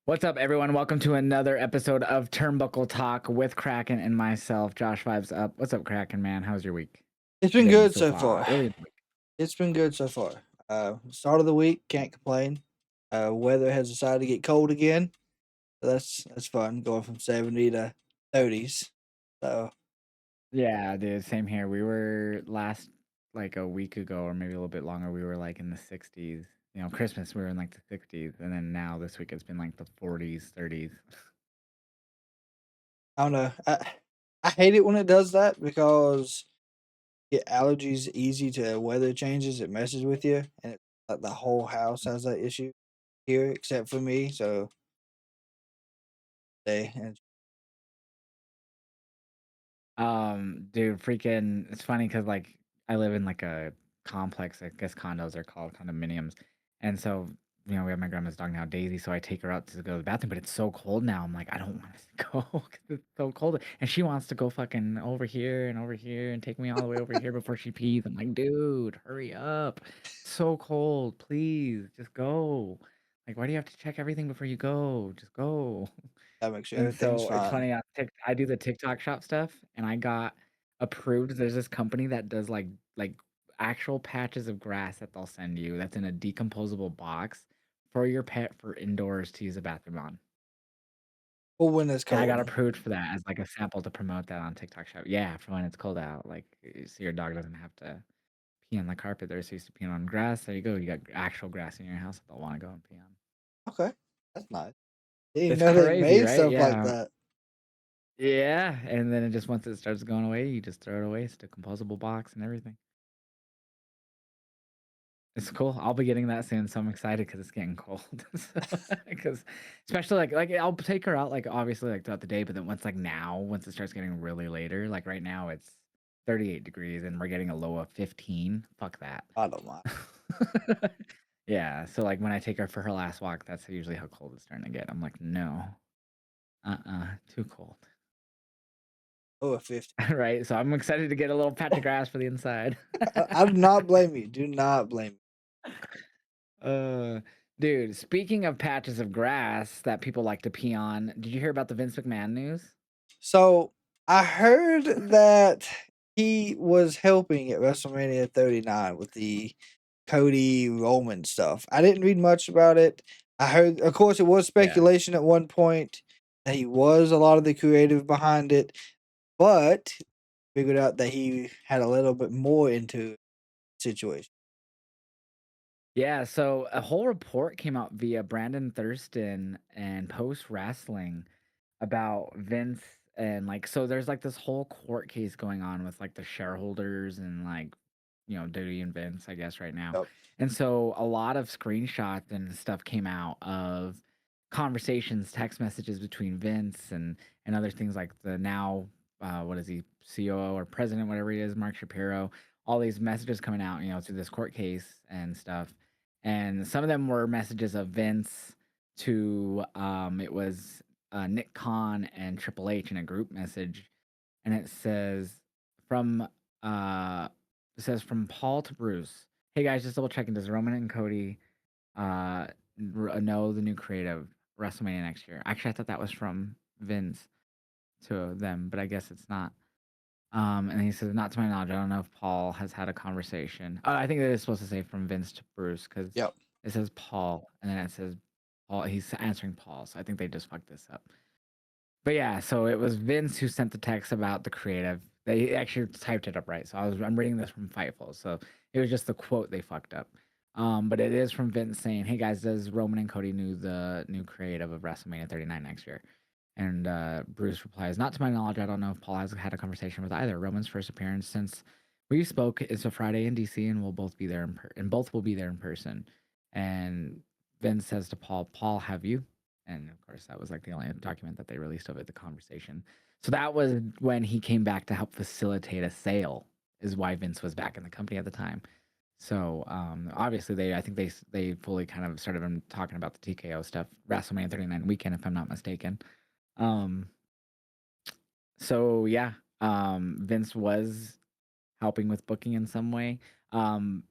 What's up, everyone? Welcome to another episode of Turnbuckle Talk with Kraken and myself, Josh Vibes Up. What's up, Kraken, man? How's your week It's been been good so so far? far. Early in the week. It's been good so far. Start of the week, can't complain. Weather has decided to get cold again, so that's fun. Going from 70 to 30s. So Yeah, dude, same here. We were like a week ago, or maybe a little bit longer, we were like in the 60s. Christmas, we were in like the 60s. And then now this week, it's been like the 40s, 30s. I don't know. I hate it when it does that because get allergies easy to weather changes. It messes with you, and like the whole house has that issue here, except for me. So they and Dude, freaking, it's funny because like I live in like a complex, I guess condos are called condominiums. And so, we have my grandma's dog now, Daisy. So I take her out to go to the bathroom, but it's so cold now. I'm like, I don't want to go because it's so cold. And she wants to go fucking over here and take me all the way over here before she pees. I'm like, dude, hurry up. It's so cold. Please just go. Like, why do you have to check everything before you go? Just go. that makes sure And everything's so it's fine. funny, I do the TikTok shop stuff, and I got approved. There's this company that does like actual patches of grass that they'll send you that's in a decomposable box for your pet for indoors to use the bathroom on. Well, when it's And I got cold. approved for that as like a sample to promote that on TikTok shop. Yeah, for when it's cold out, like so your dog doesn't have to pee on the carpet. They're so used to peeing on grass. There you go. You got actual grass in your house that they'll want to go and pee on. Okay, that's nice. Didn't even It's know they crazy, made right? stuff like Yeah. that. Yeah, and then it just once it starts going away, you just throw it away. It's a composable box and everything. It's cool. I'll be getting that soon, so I'm excited because it's getting cold. Because especially like I'll take her out like obviously like throughout the day, but then once it starts getting really later, like right now it's 38 degrees and we're getting a low of 15. Fuck that. I don't mind. Yeah, so like when I take her for her last walk, that's usually how cold it's starting to get. I'm like, no, too cold. Oh, 50. Right? So I'm excited to get a little patch of grass for the inside. I do not blame you. Do not blame me. Uh, Dude, speaking of patches of grass that people like to pee on, did you hear about the Vince McMahon news? So I heard that he was helping at WrestleMania 39 with the Cody Roman stuff. I didn't read much about it. I heard, of course, it was Yeah. speculation at one point that he was a lot of the creative behind it, but figured out that he had a little bit more into the situation. Yeah, so a whole report came out via Brandon Thurston and Post Wrestling about Vince and like so there's like this whole court case going on with like the shareholders and like Diddy and Vince, I guess, right now. Yep. And so a lot of screenshots and stuff came out of conversations, text messages between Vince and other things like the now what is he, COO or president, whatever he is, Mark Shapiro, all these messages coming out, through this court case and stuff. And some of them were messages of Vince to it was Nick Khan and Triple H in a group message, and from uh it says from Paul to Bruce. Hey guys, just double checking. Does Roman and Cody know the new creative WrestleMania next year? Actually, I thought that was from Vince to them, but I guess it's not. And he says, not to my knowledge, I don't know if Paul has had a conversation. I think it is supposed to say from Vince to Bruce because Yep. it says Paul, and then it says Paul. He's answering Paul, so I think they just fucked this up. But yeah, so it was Vince who sent the text about the creative. They actually typed it up right. So I'm reading this from Fightful. So it was just the quote they fucked up. But it is from Vince saying, "Hey guys, does Roman and Cody know the new creative of WrestleMania 39 next year?" And Bruce replies, "Not to my knowledge. I don't know if Paul has had a conversation with either. Roman's first appearance since we spoke is a Friday in DC, and we'll both be there and both will be there in person." And Vince says to Paul, "Paul, have you?" And of course, that was like the only document that they released of it, the conversation. So that was when he came back to help facilitate a sale, is why Vince was back in the company at the time. So obviously, I think they fully kind of started talking about the TKO stuff, WrestleMania 39 weekend, if I'm not mistaken. Um, so yeah, Vince was helping with booking in some way. Um,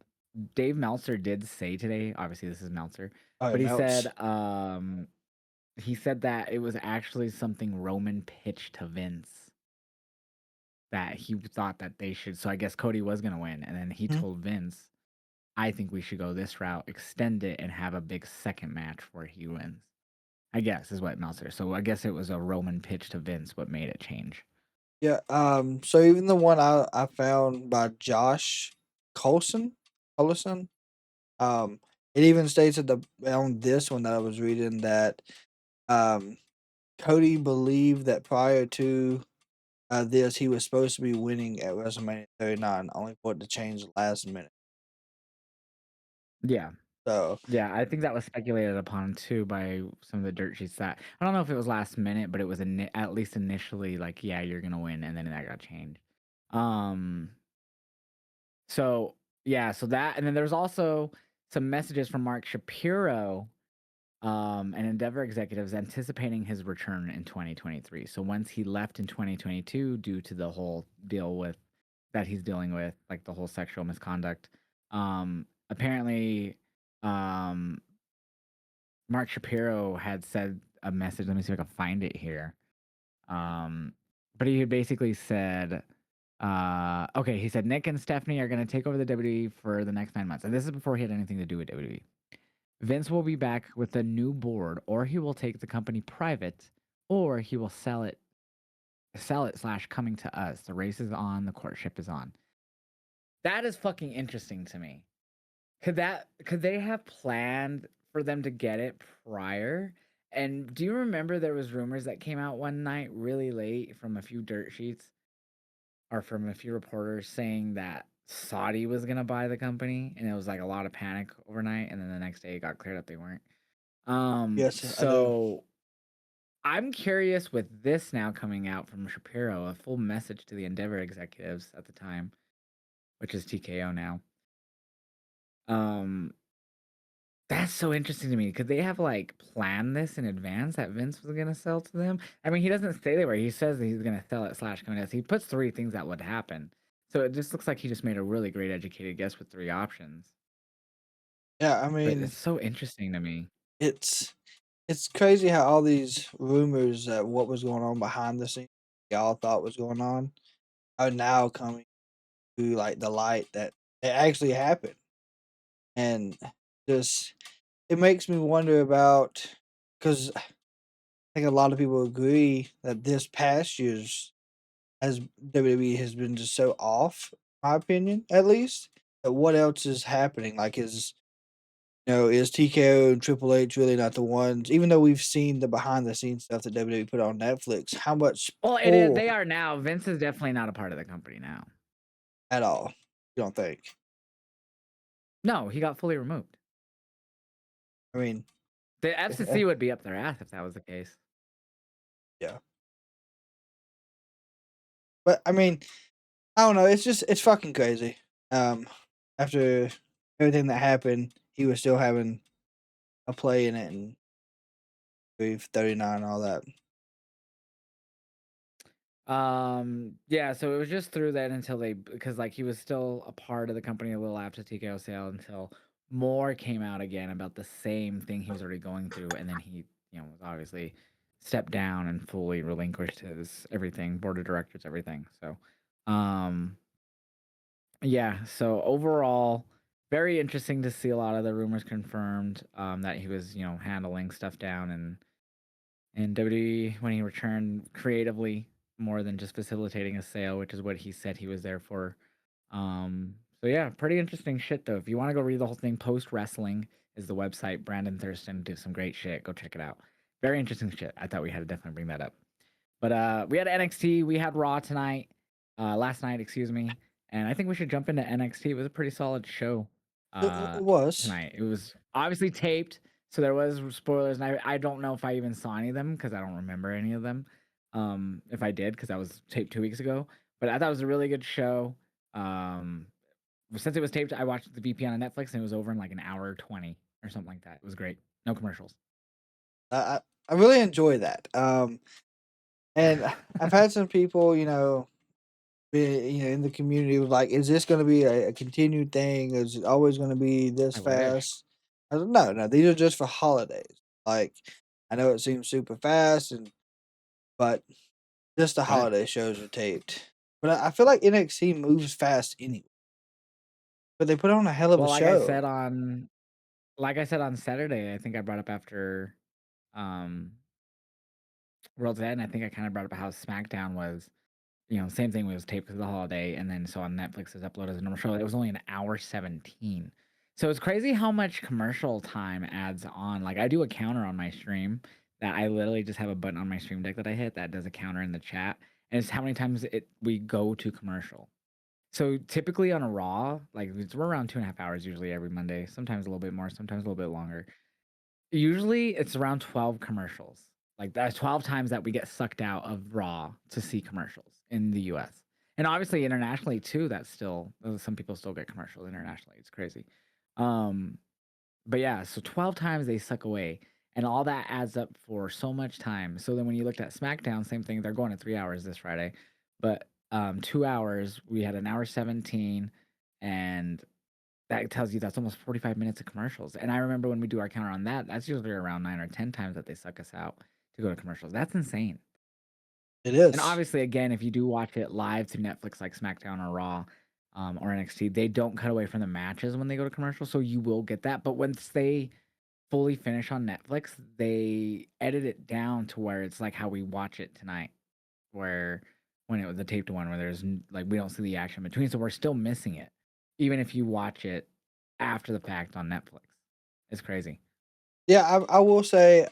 Dave Meltzer did say today, obviously this is Meltzer, Oh, it but he melts. said he said that it was actually something Roman pitched to Vince that he thought that they should. So I guess Cody was gonna win, and then he Mhm. told Vince, "I think we should go this route, extend it, and have a big second match where he wins." I guess is what Meltzer. So I guess it was a Roman pitch to Vince what made it change. Yeah, so even the one I found by Josh Colson Collison, um, it even states at the on this one that I was reading that um Cody believed that prior to this he was supposed to be winning at WrestleMania 39, only for it to change last minute. Yeah. So Yeah, I think that was speculated upon too by some of the dirt sheets that I don't know if it was last minute, but it was at least initially like, yeah, you're gonna win, and then that got changed. Um, so yeah, so that, and then there's also some messages from Mark Shapiro, and Endeavor executives anticipating his return in 2023. So once he left in 2022 due to the whole deal with that he's dealing with, like the whole sexual misconduct, apparently, um Mark Shapiro had said a message. Let me see if I can find it here. Um, but he had basically said, okay, he said Nick and Stephanie are going to take over the WWE for the next 9 months. And this is before he had anything to do with WWE. Vince will be back with a new board, or he will take the company private, or he will sell it slash coming to us. The race is on, the courtship is on. That is fucking interesting to me. Could they have planned for them to get it prior? And do you remember there was rumors that came out one night really late from a few dirt sheets or from a few reporters saying that Saudi was gonna buy the company, and it was like a lot of panic overnight, and then the next day it got cleared up they weren't. yes, I do. So I'm curious with this now coming out from Shapiro, a full message to the Endeavor executives at the time, which is TKO now. Um, That's so interesting to me. Could they have like planned this in advance that Vince was gonna sell to them? I mean, he doesn't say they were. He says that he's gonna sell it slash come to us. He puts three things that would happen. So it just looks like he just made a really great educated guess with three options. Yeah, I But mean it's so interesting to me. it's it's crazy how all these rumors that what was going on behind the scenes y'all thought was going on are now coming to like the light that it actually happened. And just it makes me wonder about because I think a lot of people agree that this past year's as WWE has been just so off, my opinion at least. That what else is happening? Like is TKO and Triple H really not the ones? Even though we've seen the behind the scenes stuff that WWE put on Netflix, how much Well, it is. They pull are now. Vince is definitely not a part of the company now. at all? You don't think? No, he got fully removed. I mean, The eh, FCC would be up their ass if that was the case. yeah, but I mean, I don't know. It's fucking crazy. Um, after everything that happened, he was still having a play in it and 39 all that. Yeah, so it was just through that until they, because like he was still a part of the company a little after TKO sale until more came out again about the same thing he was already going through, and then he, was obviously stepped down and fully relinquished his everything, board of directors, everything. So, um, yeah, so overall, very interesting to see a lot of the rumors confirmed, that he was, handling stuff down and WWE when he returned creatively more than just facilitating a sale, which is what he said he was there for. So yeah, pretty interesting shit though. If you want to go read the whole thing, Post Wrestling is the website. Brandon Thurston did some great shit. Go check it out. Very interesting shit. I thought we had to definitely bring that up. But we had NXT, we had Raw tonight, last night, excuse me. And I think we should jump into NXT. It was a pretty solid show It was. tonight. It was obviously taped, so there was spoilers, and I don't know if I even saw any of them because I don't remember any of them. If I did, because that was taped 2 weeks ago. But I thought it was a really good show. Um, since it was taped, I watched the VPN on Netflix, and it was over in like an hour 20 or something like that. It was great. No commercials. I really enjoy that. And I've had some people, in the community was like, "Is this going to be a continued thing? Is it always going to be this I wish. fast?" I was like, "No, no, these are just for holidays. Like, I know it seems super fast, but just the Yeah. holiday shows are taped. But I feel like NXT moves fast anyway. But they put on a hell of a Well, show. like I said on Saturday, I think I brought up after um World's End, I think I kind of brought up how SmackDown was, same thing, was taped because of the holiday, and then so on Netflix is uploaded as a normal show. It was only an hour 17. So it's crazy how much commercial time adds on. Like I do a counter on my stream that I literally just have a button on my stream deck that I hit that does a counter in the chat. And it's how many times we go to commercial. So typically on a Raw, like we're around 2.5 hours usually every Monday, sometimes a little bit more, sometimes a little bit longer. Usually it's around 12 commercials. Like that's 12 times that we get sucked out of Raw to see commercials in the US. And obviously internationally too, that's still some people still get commercials internationally. It's crazy. Um but yeah, so 12 times they suck away and all that adds up for so much time. So then when you looked at SmackDown, same thing, they're going to 3 hours this Friday. But 2 hours, we had an hour 17 and that tells you that's almost 45 minutes of commercials. And I remember when we do our counter on that, that's usually around 9 or 10 times that they suck us out to go to commercials. That's insane. It And is. obviously, again, if you do watch it live through Netflix, like SmackDown or Raw or NXT, they don't cut away from the matches when they go to commercial. So you will get that. But once they fully finish on Netflix, they edit it down to where it's like how we watch it tonight, where when it was the taped one, where like we don't see the action between. So we're still missing it, even if you watch it after the fact on Netflix. It's crazy. Yeah, I will say,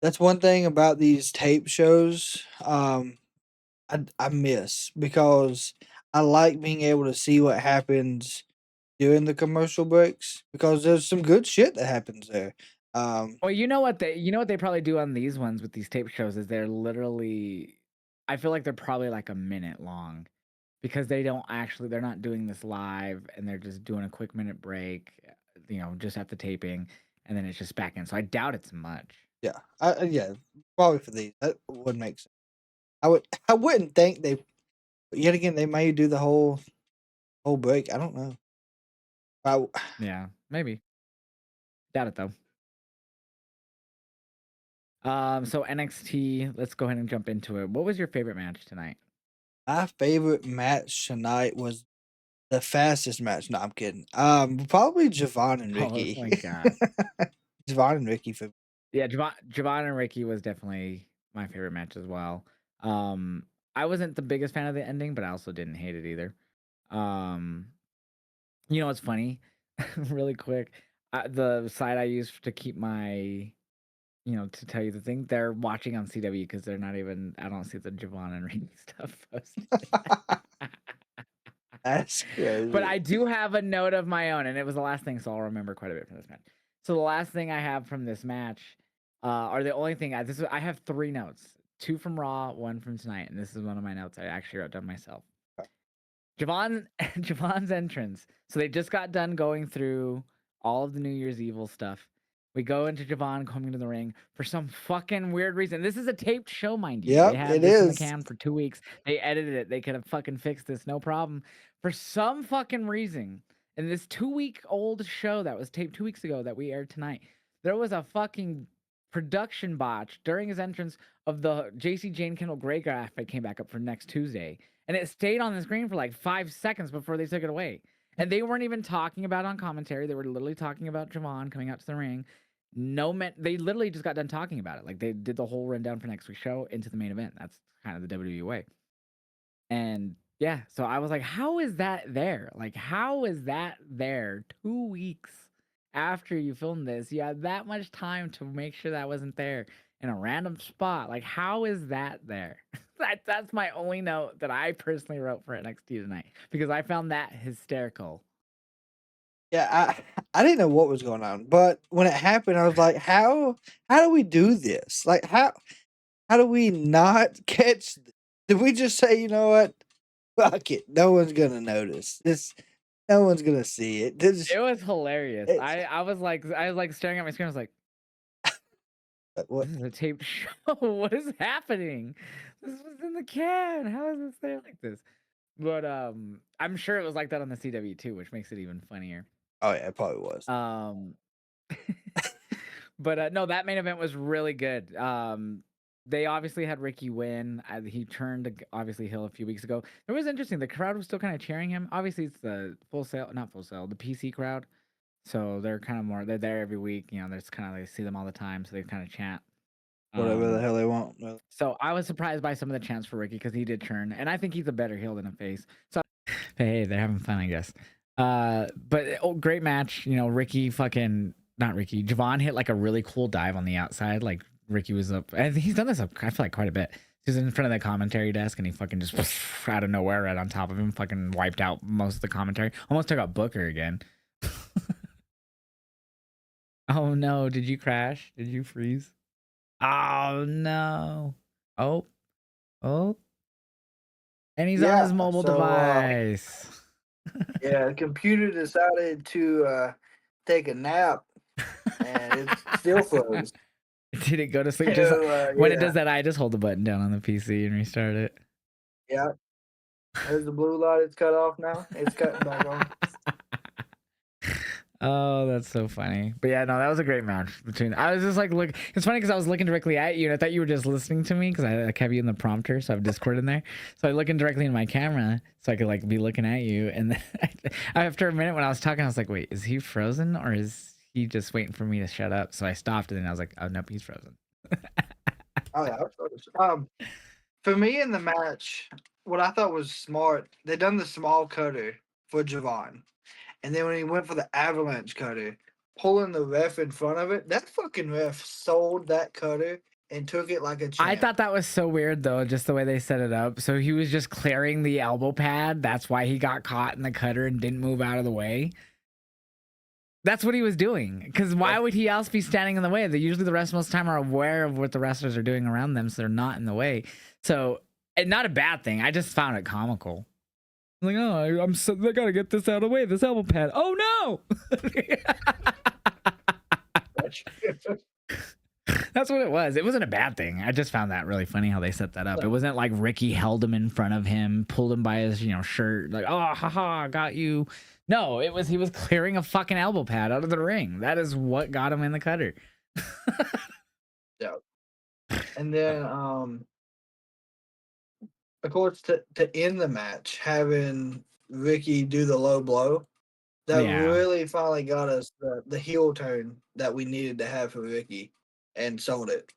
that's one thing about these tape shows, I miss because I like being able to see what happens during the commercial breaks because there's some good shit that happens there. Um, Well, you know what they probably do on these ones with these tape shows is they're literally, I feel like they're probably like a minute long because they're not doing this live and they're just doing a quick minute break, just at the taping, and then it's just back in. So I doubt it's much. yeah, yeah, probably for these that would make sense. I wouldn't think they. But yet again, they may do the whole break. I don't know. I, Yeah, maybe. Doubt it though. So NXT, let's go ahead and jump into it. What was your favorite match tonight? my favorite match tonight was the fastest match. No, I'm kidding. Probably Javon and Oh Ricky. my god. Javon and Ricky for Yeah, Javon and Ricky was definitely my favorite match as well. Um, I wasn't the biggest fan of the ending, but I also didn't hate it either. Um, you know what's funny? Really quick, the site I use to keep my, to tell you the thing, they're watching on CW because they're not even. I don't see the Javon and Ricky stuff posted. that's But crazy. I do have a note of my own, and it was the last thing, so I'll remember quite a bit from this match. So the last thing I have from this match, or the only thing I have 3 notes, 2 from Raw, 1 from tonight, and this is one of my notes I actually wrote down myself. Javon Javon's entrance. So they just got done going through all of the New Year's Evil stuff. We go into Javon coming to the ring for some fucking weird reason. This is a taped show, mind you. They Yep, had it this in the is. can for 2 weeks. They edited it. They could have fucking fixed this, no problem. For some fucking reason, in this 2-week old show that was taped 2 weeks ago that we aired tonight, there was a fucking production botch during his entrance of the Jacy Jayne Kendall Gray graphic came back up for next Tuesday. And it stayed on the screen for like 5 seconds before they took it away. And they weren't even talking about it on commentary. They were literally talking about Javon coming out to the ring. They literally just got done talking about it. Like they did the whole rundown for next week's show into the main event. That's kind of the WWE way. And yeah, so I was like, how is that there? Like, how is that there 2 weeks after you filmed this? You had that much time to make sure that wasn't there in a random spot. Like, how is that there? That's my only note that I personally wrote for NXT tonight because I found that hysterical. Yeah, I didn't know what was going on, but when it happened, I was like, how do we do this? Like how do we not catch did we just say, you know what? Fuck it. No one's gonna notice. No one's gonna see it. It was hilarious. It's I was like staring at my screen. I was like, what this is a taped show. What is happening? This was in the can. How is this there like this? But I'm sure it was like that on the CW too, which makes it even funnier. oh yeah, it probably was. Um But no, that main event was really good. They obviously had Ricky win. He turned obviously heel a few weeks ago. It was interesting. The crowd was still kind of cheering him. Obviously, it's the not Full Sail, the PC crowd. So they're kind of more. They're there every week. You know, there's kind of they see them all the time, so they kind of chant. Whatever the hell they want. So I was surprised by some of the chants for Ricky because he did turn, and I think he's a better heel than a face. So hey, they're having fun, I guess. But great match. You know, Ricky not Ricky. Javon hit like a really cool dive on the outside. Like Ricky was up, and he's done this I feel like quite a bit. He was in front of the commentary desk, and he fucking just out of nowhere, right on top of him, fucking wiped out most of the commentary. Almost took out Booker again. Oh no! Did you crash? Did you freeze? Oh no! Oh, and he's on his mobile device. Yeah, the computer decided to take a nap, and it still froze. Did it go to sleep? When it does that, I just hold the button down on the PC and restart it. Yeah. There's the blue light. It's cut off now. It's cutting back on. Oh, that's so funny. But yeah, no, that was a great match between. I was just like, look, it's funny because I was looking directly at you and I thought you were just listening to me because I have you in the prompter, so I have Discord in there. So I'm looking directly in my camera so I could like be looking at you. And then after a minute when I was talking, I was like, wait, is he frozen or is he just waiting for me to shut up? So I stopped and then I was like, oh nope, he's frozen. Oh yeah. For me in the match, what I thought was smart, they done the small cutter for Javon. And then when he went for the avalanche cutter, pulling the ref in front of it, that fucking ref sold that cutter and took it like a champ. I thought that was so weird though, just the way they set it up. So he was just clearing the elbow pad. That's why he got caught in the cutter and didn't move out of the way. That's what he was doing. Because why would he else be standing in the way? Usually the rest most of the time are aware of what the wrestlers are doing around them, so they're not in the way. So, and not a bad thing. I just found it comical. I'm like, oh, I gotta get this out of the way. This elbow pad. Oh no! That's what it was. It wasn't a bad thing. I just found that really funny how they set that up. It wasn't like Ricky held him in front of him, pulled him by his, shirt, like, oh, haha, got you. No, he was clearing a fucking elbow pad out of the ring. That is what got him in the cutter. Yeah. And then, of course, to end the match, having Ricky do the low blow, that really finally got us the heel turn that we needed to have for Ricky, and sold it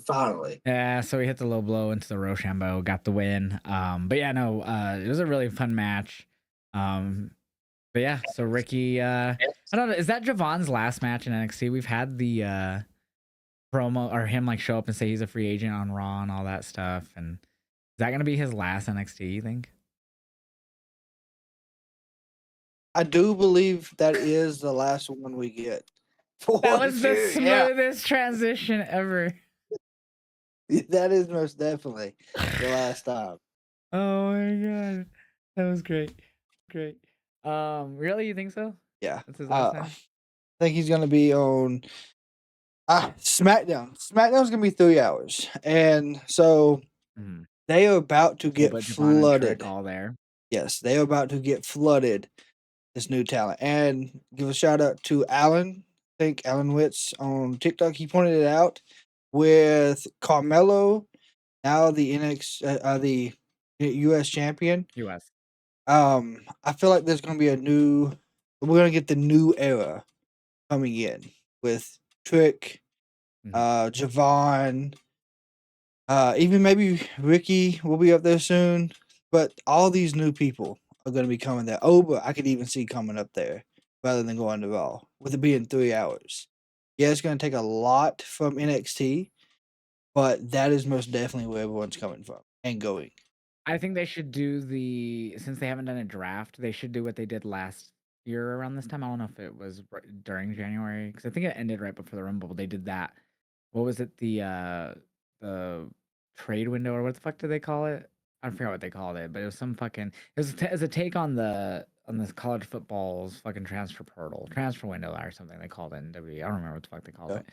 finally. Yeah, so he hit the low blow into the Rochambeau, got the win. But yeah, no, it was a really fun match. But yeah, so Ricky, I don't know, is that Javon's last match in NXT? We've had the promo or him like show up and say he's a free agent on Raw and all that stuff, and is that going to be his last NXT, you think? I do believe that is the last one we get. That was the smoothest transition ever. That is most definitely the last time. Oh my god, that was great. Really, you think so? Yeah. That's his last time? I think he's gonna be on SmackDown. SmackDown's gonna be 3 hours, and so they are about to get flooded. All there. Yes, they are about to get flooded. This new talent, and give a shout out to Alan. I think Alan Witz on TikTok. He pointed it out with Carmelo, now the the U.S. champion. U.S. I feel like there's gonna be we're gonna get the new era coming in with Trick, Javon, even maybe Ricky will be up there soon. But all these new people are going to be coming there. But I could even see coming up there rather than going to Raw, with it being 3 hours. Yeah, it's going to take a lot from NXT, but that is most definitely where everyone's coming from and going. I think they should do since they haven't done a draft, they should do what they did last year around this time. I don't know if it was during January, because I think it ended right before the Rumble, but they did that. What was it? The trade window, or what the fuck did they call it? I forgot what they called it, but it was some fucking. It was a take on this college football's fucking transfer window or something they called it in WWE. I don't remember what the fuck they called it.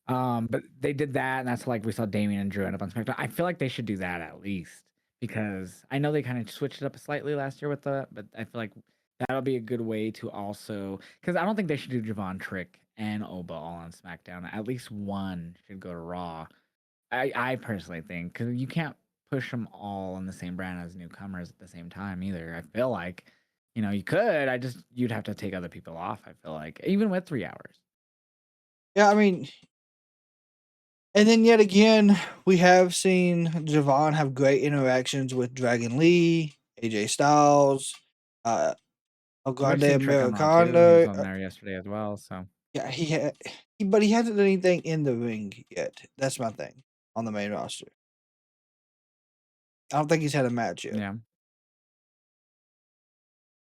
But they did that, and that's like we saw Damian and Drew end up on SmackDown. I feel like they should do that at least, because I know they kind of switched it up slightly last year but I feel like that'll be a good way to also, because I don't think they should do Javon Trick and Oba all on SmackDown. At least one should go to Raw. I personally think because you can't push them all in the same brand as newcomers at the same time either. I feel like, you could. You'd have to take other people off. I feel like even with 3 hours. Yeah, I mean, and then yet again, we have seen Javon have great interactions with Dragon Lee, AJ Styles, uh, El We've Grande seen Trick on Raw too. He was Americano. on there yesterday as well. So Yeah, but he hasn't done anything in the ring yet. That's my thing on the main roster. I don't think he's had a match yet. yeah,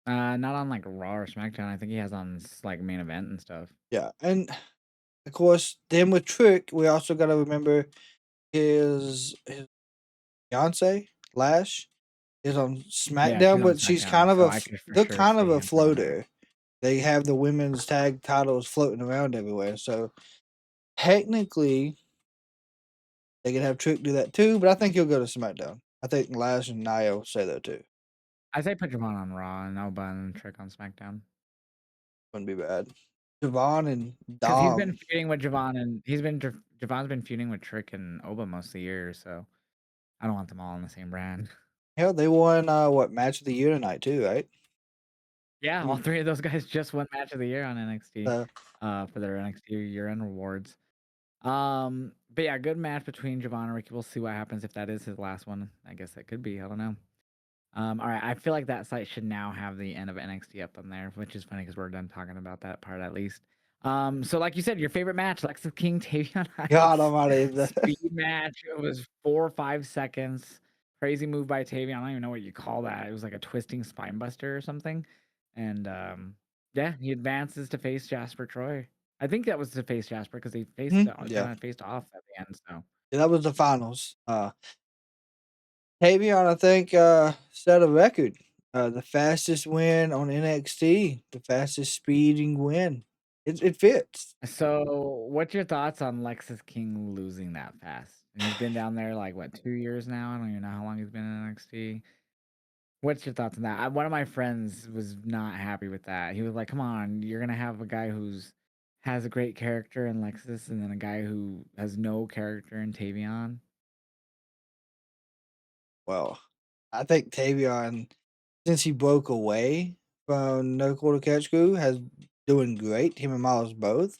not on like Raw or SmackDown. I think he has on like main event and stuff. Yeah, and of course, then with Trick, we also got to remember his fiance Lash is on Yeah, she's SmackDown, on but she's SmackDown, kind of so I could for they're sure kind of see a him put on there. floater. They have the women's tag titles floating around everywhere, so technically they could have Trick do that too. But I think he'll go to SmackDown. I think Lash and Nia will say that too. I say put Javon on Raw and Oba and Trick on SmackDown. Wouldn't be bad. Javon and Because he's been Dom. feuding with Javon and Javon's been feuding with Trick and Oba most of the year, so I don't want them all on the same brand. Hell, they won what match of the year tonight too, right? Yeah, all Mm, three of those guys just won match of the year on NXT, So for their NXT year-end rewards. But yeah, good match between Javon and Ricky. We'll see what happens if that is his last one. I guess that could be. I don't know. All right. I feel like that site should now have the end of NXT up on there, which is funny because we're done talking about that part at least. So like you said, your favorite match, Lexus King, Tavion God Heights, Almighty, speed match. It was 4 or 5 seconds. Crazy move by Tavion. I don't even know what you call that. It was like a twisting spine buster or something. And yeah, he advances to face Jasper Troy. I think that was to face Jasper because they faced yeah. kind of faced off at the end. So Yeah, that was the finals. Tavion, I think, set a record. The fastest win on NXT, the fastest speeding win. It fits. So, what's your thoughts on Lexus King losing that fast? And he's been down there like what 2 years now. I don't even know how long he's been in NXT. What's your thoughts on that? One of my friends was not happy with that. He was like, "Come on, you're gonna have a guy who's has a great character in Lexus, and then a guy who has no character in Tavion." Well, I think Tavion, since he broke away from No Quarter Catch Crew, has doing great. Him and Miles both.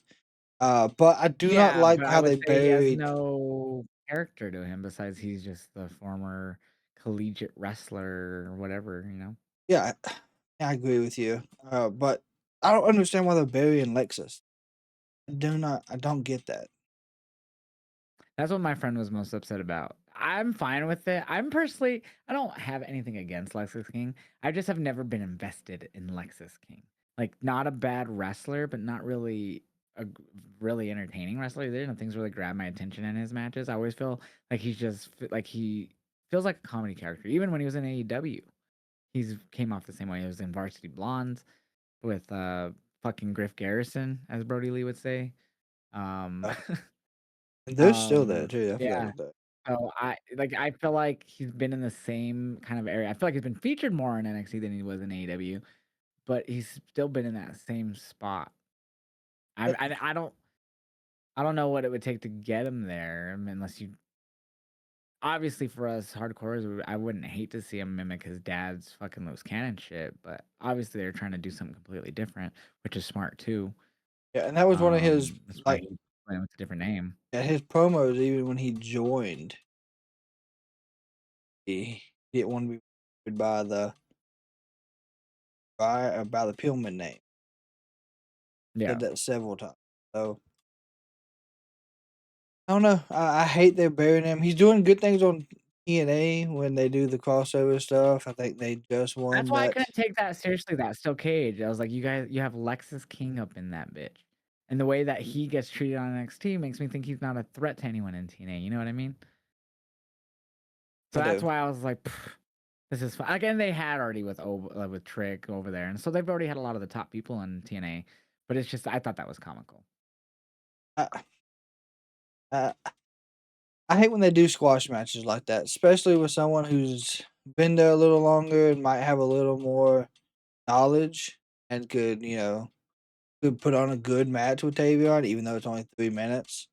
But I do not Yeah, like but I how would they say he has buried. no character to him besides he's just the former collegiate wrestler or whatever. Yeah, I agree with you. But I don't understand why they're burying Lexus. I don't get that. That's what my friend was most upset about. I'm fine with it. I don't have anything against Lexus King. I just have never been invested in Lexus King. Like, not a bad wrestler, but not really really entertaining wrestler either. Nothing's really grabbed my attention in his matches. I always feel like like he feels like a comedy character. Even when he was in AEW, he's came off the same way. He was in Varsity Blondes with fucking Griff Garrison, as Brody Lee would say. Um, Uh, and they're still there too. I forgot yeah. about that. So I feel like he's been in the same kind of area. I feel like he's been featured more in NXT than he was in AEW, but he's still been in that same spot. I Uh, I, I don't I don't know what it would take to get him there. I mean, unless you obviously for us hardcores, I wouldn't hate to see him mimic his dad's fucking loose cannon shit. But obviously they're trying to do something completely different, which is smart too. Yeah, and that was one of his That's why like he's playing with a different name. yeah, his promos. Even when he joined, he didn't want to be remembered by the Pillman name. Yeah. Said that several times. So I don't know. I hate they're burying him. He's doing good things on TNA when they do the crossover stuff. I think they just That's won why I that. couldn't take that seriously, that Steel Cage. I was like, you have Lexus King up in that bitch. And the way that he gets treated on NXT makes me think he's not a threat to anyone in TNA. You know what I mean? So I that's do. why I was like, this is fun. Again, they had already with Trick over there, and so they've already had a lot of the top people in TNA. But it's just I thought that was comical. I, I I hate when they do squash matches like that, especially with someone who's been there a little longer and might have a little more knowledge and could could put on a good match with Tavion, even though it's only 3 minutes.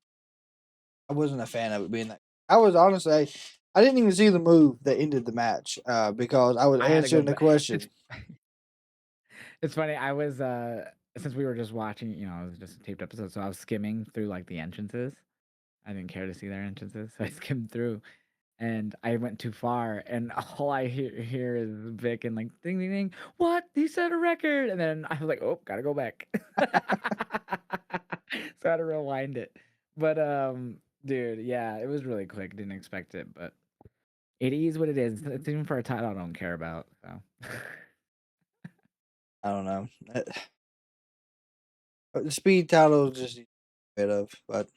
I wasn't a fan of it being that. I was honestly, I didn't even see the move that ended the match because I was I had to go answering the back. question. It's funny. I was since we were just watching, it was just a taped episode, so I was skimming through like the entrances. I didn't care to see their entrances, so I skimmed through, and I went too far, and all I hear is Vic and like ding ding ding. What? He set a record, and then I was like, oh, gotta go back. So I had to rewind it. But dude, yeah, it was really quick. Didn't expect it, but it is what it is. It's even for a title I don't care about. So I don't know. The speed title just need to get rid of, but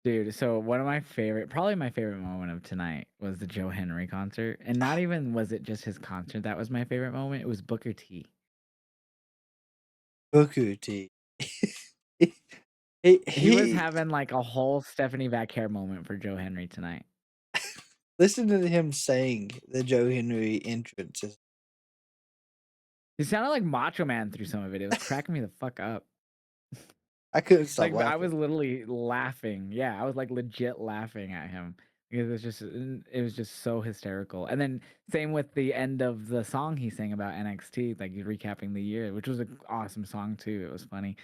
dude, so one of my favorite, probably my favorite moment of tonight was the Joe Henry concert. And not even was it just his concert that was my favorite moment, it was Booker T. Booker T. he, He was he having like a whole Stephanie Vaquer moment for Joe Henry tonight. listen to him saying the Joe Henry entrance. He sounded like Macho Man through some of it. It was cracking me the fuck up. I couldn't stop Like I laughing. was literally laughing. Yeah, I was like legit laughing at him. It was just so hysterical. And then same with the end of the song he sang about NXT, like he's recapping the year, which was an awesome song too. It was funny.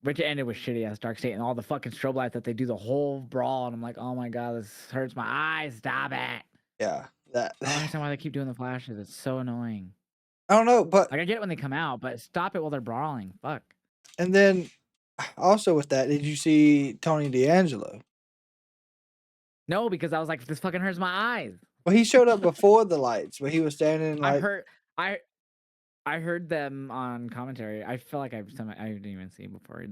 Which ended with shitty ass Dark State and all the fucking strobe lights that they do the whole brawl, and I'm like, oh my god, this hurts my eyes. Stop it. Yeah, that I don't understand why they keep doing the flashes. It's so annoying. I don't know, but Like I get it when they come out, but stop it while they're brawling. Fuck. and then also with that, did you see Tony D'Angelo? No, because I was like, this fucking hurts my eyes. Well, he showed up before the lights, but he was standing I like heard I I heard them on commentary. I feel like I didn't even see before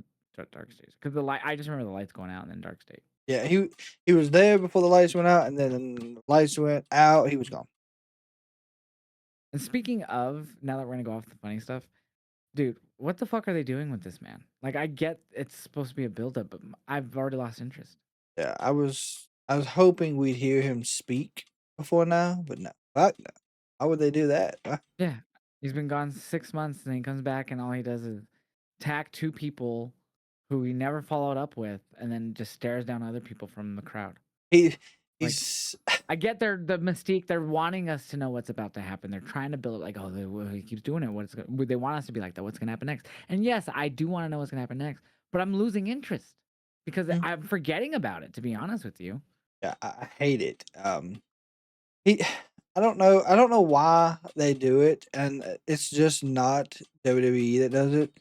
Dark State because the light. I just remember the lights going out and then Dark State. yeah, he was there before the lights went out, and then the lights went out, he was gone. And speaking of, now that we're gonna go off the funny stuff, dude, what the fuck are they doing with this man? Like, I get it's supposed to be a build-up, but I've already lost interest. Yeah, I was hoping we'd hear him speak before now, but no. Fuck no. Why would they do that? Yeah, he's been gone 6 months, and he comes back, and all he does is attack two people who he never followed up with, and then just stares down other people from the crowd. He Like, he's I get the mystique. They're wanting us to know what's about to happen. They're trying to build it like, oh, he keeps doing it. They want us to be like that? What's gonna happen next? And yes, I do want to know what's gonna happen next, but I'm losing interest because mm, I'm forgetting about it. To be honest with you, yeah, I hate it. He I don't know why they do it, and it's just not WWE that does it.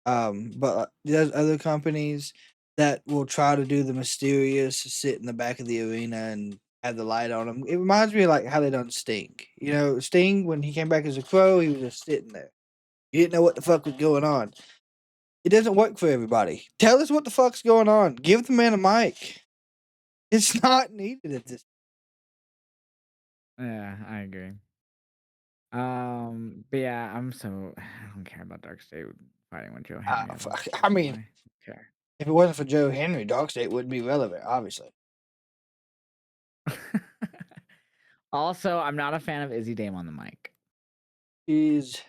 But there's other companies that will try to do the mysterious, sit in the back of the arena and have the light on them. It reminds me of like how they done Sting. You know, Sting when he came back as a crow, he was just sitting there. You didn't know what the fuck was going on. It doesn't work for everybody. Tell us what the fuck's going on. Give the man a mic. It's not needed at this. yeah, I agree. But yeah, I don't care about Dark State fucking with Joe Henry as much I mean, personally. Care. if it wasn't for Joe Henry, Dog State wouldn't be relevant, obviously. Also, I'm not a fan of Izzy Dame on the mic. He's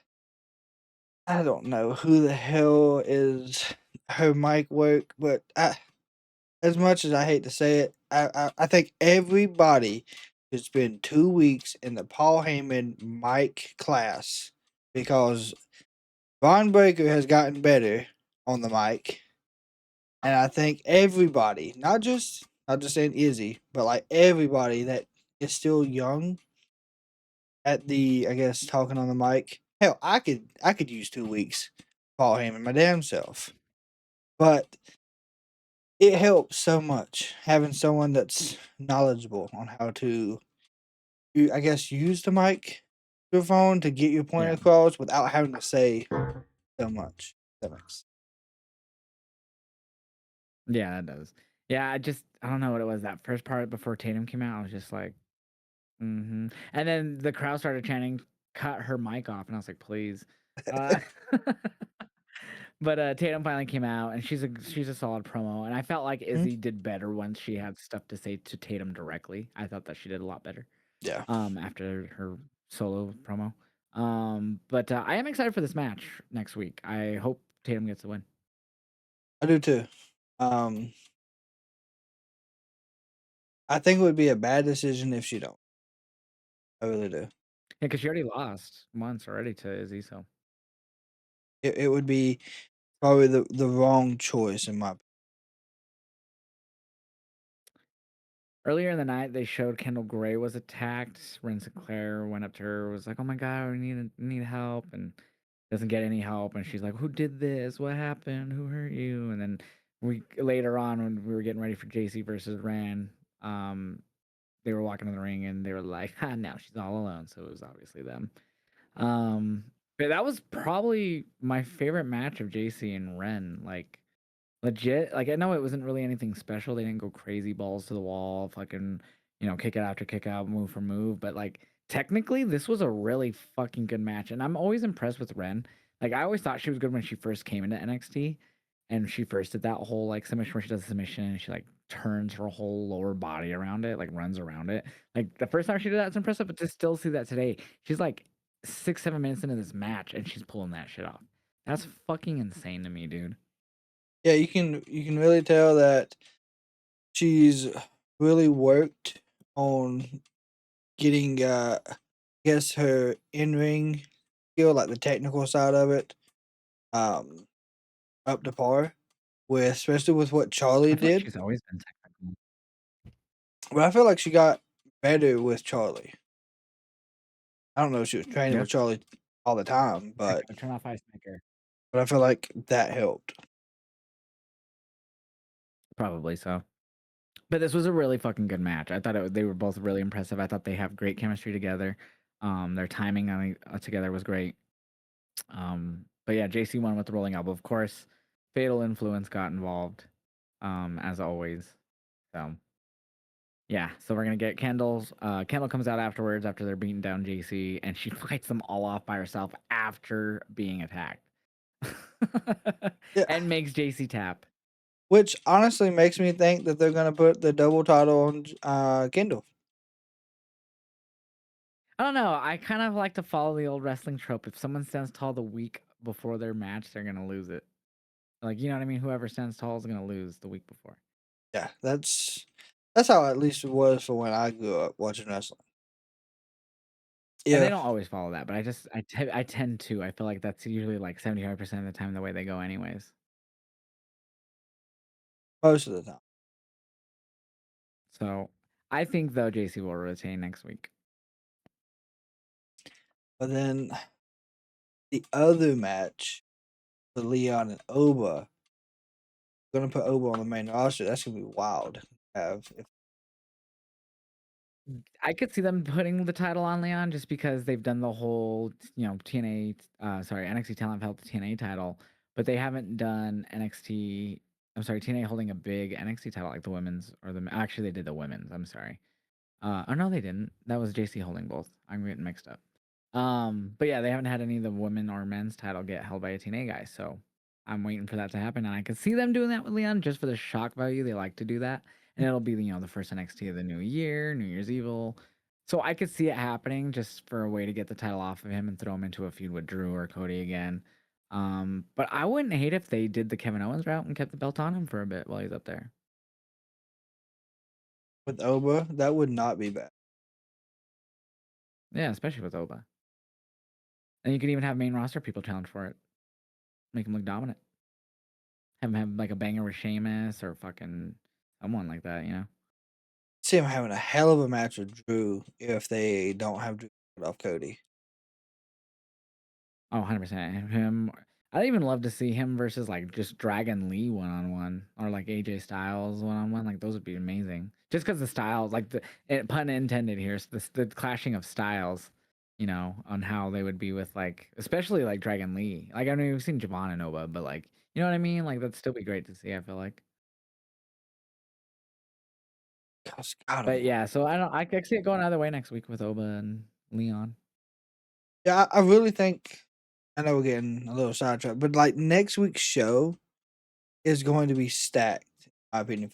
I don't know who the hell is her mic work, but as much as I hate to say it, I think everybody should spend 2 weeks in the Paul Heyman mic class because Von Breaker has gotten better on the mic, and I think everybody, not just saying Izzy, but like everybody that is still young at the I guess talking on the mic. Hell, I could use 2 weeks Paul Heyman my damn self, but it helps so much having someone that's knowledgeable on how to, I guess, use the microphone to get your point Yeah, across without having to say so much. That makes yeah, that does. Yeah, I don't know what it was that first part before Tatum came out. I was just like, mm-hmm. And then the crowd started chanting, "Cut her mic off," and I was like, "Please." Uh, but Tatum finally came out, and she's a solid promo. And I felt like Mhm. Izzy did better once she had stuff to say to Tatum directly. I thought that she did a lot better. Yeah. After her solo promo. But I am excited for this match next week. I hope Tatum gets the win. I do too. Um, I think it would be a bad decision if she don't. I really do. Yeah, because she already lost once already to Izzy. So It would be probably the wrong choice in my. earlier in the night, they showed Kendall Gray was attacked. Wren Sinclair went up to her, was like, "Oh my god, we need help," and doesn't get any help. And she's like, "Who did this? What happened? Who hurt you?" And then we later on when we were getting ready for JC versus Ran, they were walking in the ring and they were like, "Ha, now she's all alone." So it was obviously them. Um, but that was probably my favorite match of JC and Ren. Like legit, like I know it wasn't really anything special. They didn't go crazy balls to the wall, fucking, kick it after kick out, move for move. But like technically, this was a really fucking good match, and I'm always impressed with Ren. Like I always thought she was good when she first came into NXT, and she first did that whole like submission where she does a submission and she like turns her whole lower body around it, like runs around it. Like the first time she did that, it's impressive. But to still see that today, she's like 6, 7 minutes into this match and she's pulling that shit off. That's fucking insane to me, dude. Yeah, you can really tell that she's really worked on getting I guess her in ring skill, like the technical side of it, um, up to par with especially with what Charlie I feel like did. she's always been technical. But I feel like she got better with Charlie. I don't know if she was training Yeah. with Charlie all the time, but Turn off Ice Maker. I feel like that helped. Probably so. But this was a really fucking good match. I thought they were both really impressive. I thought they have great chemistry together. Their timing on together was great. But yeah, JC won with the rolling elbow. Of course, Fatal Influence got involved, as always. So yeah, so we're gonna get Kendall's. Kendall comes out afterwards after they're beating down JC, and she fights them all off by herself after being attacked, Yeah, and makes JC tap. which honestly makes me think that they're gonna put the double title on Kendall. I don't know. I kind of like to follow the old wrestling trope. If someone stands tall the week before their match, they're gonna lose it. Like, you know what I mean? Whoever stands tall is gonna lose the week before. Yeah, that's how at least it was for when I grew up watching wrestling. And they Yeah, don't always follow that, but I tend to. I feel like that's usually like 75% of the time the way they go, anyways. most of the time. So I think though JC will retain next week. But then the other match, the Leon and Oba, gonna put Oba on the main roster. That's gonna be wild. Have if I could see them putting the title on Leon just because they've done the whole, TNA, NXT Talent held the TNA title, but they haven't done NXT. I'm sorry, TNA holding a big NXT title like the women's or the. Actually, they did the women's. I'm sorry. Oh no, they didn't. That was JC holding both. I'm getting mixed up. But yeah, they haven't had any of the women or men's title get held by a TNA guy, so I'm waiting for that to happen, and I could see them doing that with Leon just for the shock value. They like to do that, and it'll be the first NXT of the new year, New Year's Evil. So I could see it happening just for a way to get the title off of him and throw him into a feud with Drew or Cody again. But I wouldn't hate if they did the Kevin Owens route and kept the belt on him for a bit while he's up there. with Oba, that would not be bad. Yeah, especially with Oba. And you could even have main roster people challenge for it. Make him look dominant. Have him have like a banger with Sheamus or fucking someone like that. See him having a hell of a match with Drew if they don't have Drew cut off Cody. Oh, 100%. Him. I'd even love to see him versus like just Dragon Lee one on one or like AJ Styles one on one. Like those would be amazing. Just because the styles, like pun intended here, so the clashing of styles, on how they would be with like, especially like Dragon Lee. Like I mean, we've seen Javon and Nova, but like, you know what I mean? Like that'd still be great to see. I feel like. Gosh, God But almighty. yeah, so I don't. I could see it going either way next week with Oba and Leon. Yeah, I really think I know we're getting a little sidetracked, but like next week's show is going to be stacked, in my opinion.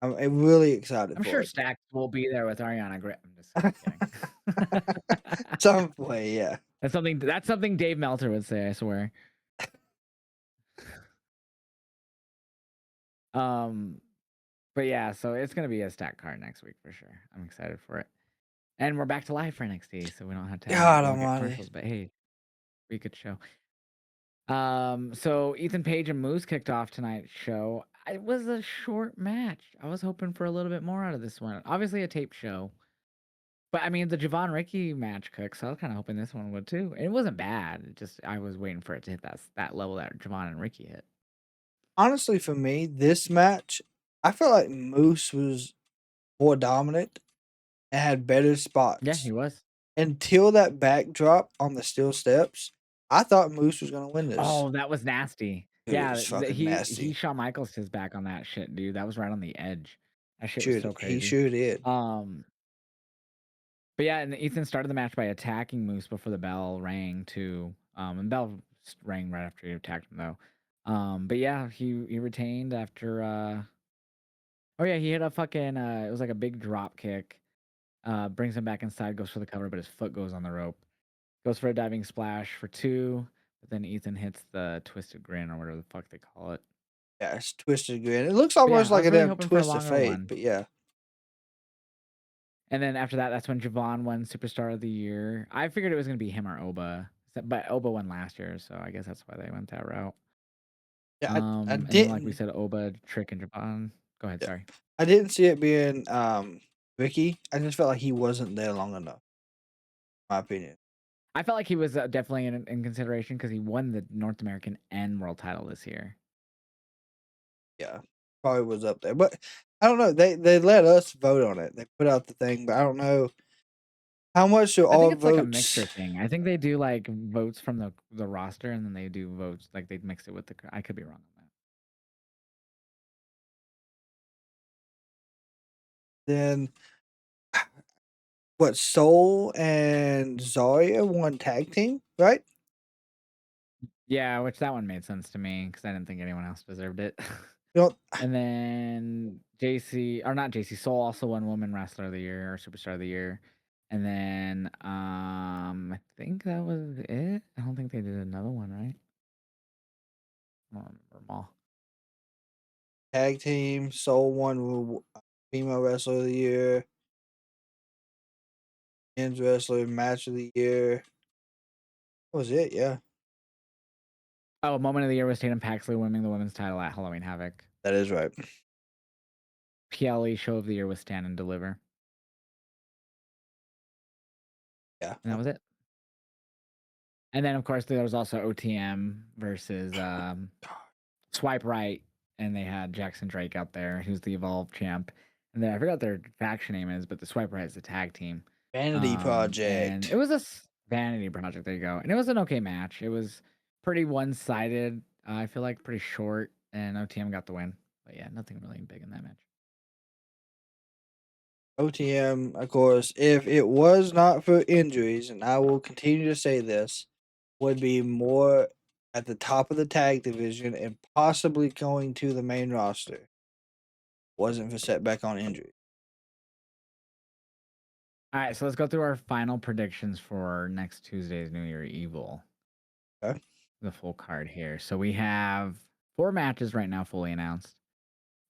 I'm really excited I'm for sure it. Stacks will be there with Ariana Grande. I'm just kidding. Some way, yeah. That's something Dave Meltzer would say, I swear. Um, but yeah, so it's gonna be a stack card next week for sure. I'm excited for it. And we're back to live for NXT, so we don't have to God look at almighty. commercials, but hey, we could show. So Ethan Page and Moose kicked off tonight's show. It was a short match. I was hoping for a little bit more out of this one. Obviously a tape show. But I mean the Javon Ricky match cooked, so I was kind of hoping this one would too. And it wasn't bad. It just I was waiting for it to hit that level that Javon and Ricky hit. Honestly, for me, this match, I felt like Moose was more dominant and had better Yeah, spots. he was. Until that backdrop on the steel steps, I thought Moose was gonna win this. Oh, that was nasty. Dude, it Yeah, was fucking he nasty. Shawn Michaels his back on that shit, dude. That was right on the edge. That shit was Sure, so he crazy. sure did. Um, but yeah, and Ethan started the match by attacking Moose before the bell rang too. And bell rang right after he attacked him though. But yeah, he retained after oh yeah, he hit a fucking it was like a big drop kick. Brings him back inside, goes for the cover, but his foot goes on the rope. Goes for a diving splash for 2, but then Ethan hits the twisted grin or whatever the fuck they call it. Yeah, it's twisted grin. It looks But yeah, almost I like was a really damn hoping for a twist of longer fate, one. but yeah. And then after that, that's when Javon won Superstar of the Year. I figured it was going to be him or Oba, but Oba won last year, so I guess that's why they went that route. Yeah, I And then like we didn't said, Oba, Trick, and Javon. Go ahead, yeah, sorry. I didn't see it being, Ricky. I just felt like he wasn't there long enough, my opinion. I felt like he was definitely in consideration because he won the North American and World title this year. Yeah, probably was up there, but I don't know. They let us vote on it. They put out the thing, but I don't know how much do I think all it's like a votes. mixture thing. I think they do like votes from the roster, and then they do votes like they mix it with the. I could be wrong on that. Then what? Soul and Zarya won tag team, right? Yeah, which that one made sense to me because I didn't think anyone else deserved it. You know, And then JC or not JC Soul also won Woman Wrestler of the Year or Superstar of the Year. And then I think that was it. I don't think they did another one, right? I don't remember them all. tag team. Soul won female wrestler of the year, men's wrestler match of the year. That was it. Yeah, Oh, Moment of the Year was Tatum Paxley winning the women's title at Halloween Havoc. that is right. PLE Show of the Year was Stand and Deliver. Yeah. And that was it. And then of course there was also OTM versus Swipe Right, and they had Jackson Drake out there, who's the Evolve champ. And then I forgot their faction name is, but the Swipe Right is the tag team. Vanity And it Project. was a vanity project. There you go. And it was an okay match. It was pretty one sided. I feel like pretty short, and OTM got the win. But yeah, nothing really big in that match. OTM, of course, if it was not for injuries, and I will continue to say this, would be more at the top of the tag division and possibly going to the main roster. Wasn't for setback on injury. All right, so let's go through our final predictions for next Tuesday's New Year Evil. Okay. The full card here. So we have 4 matches right now fully announced.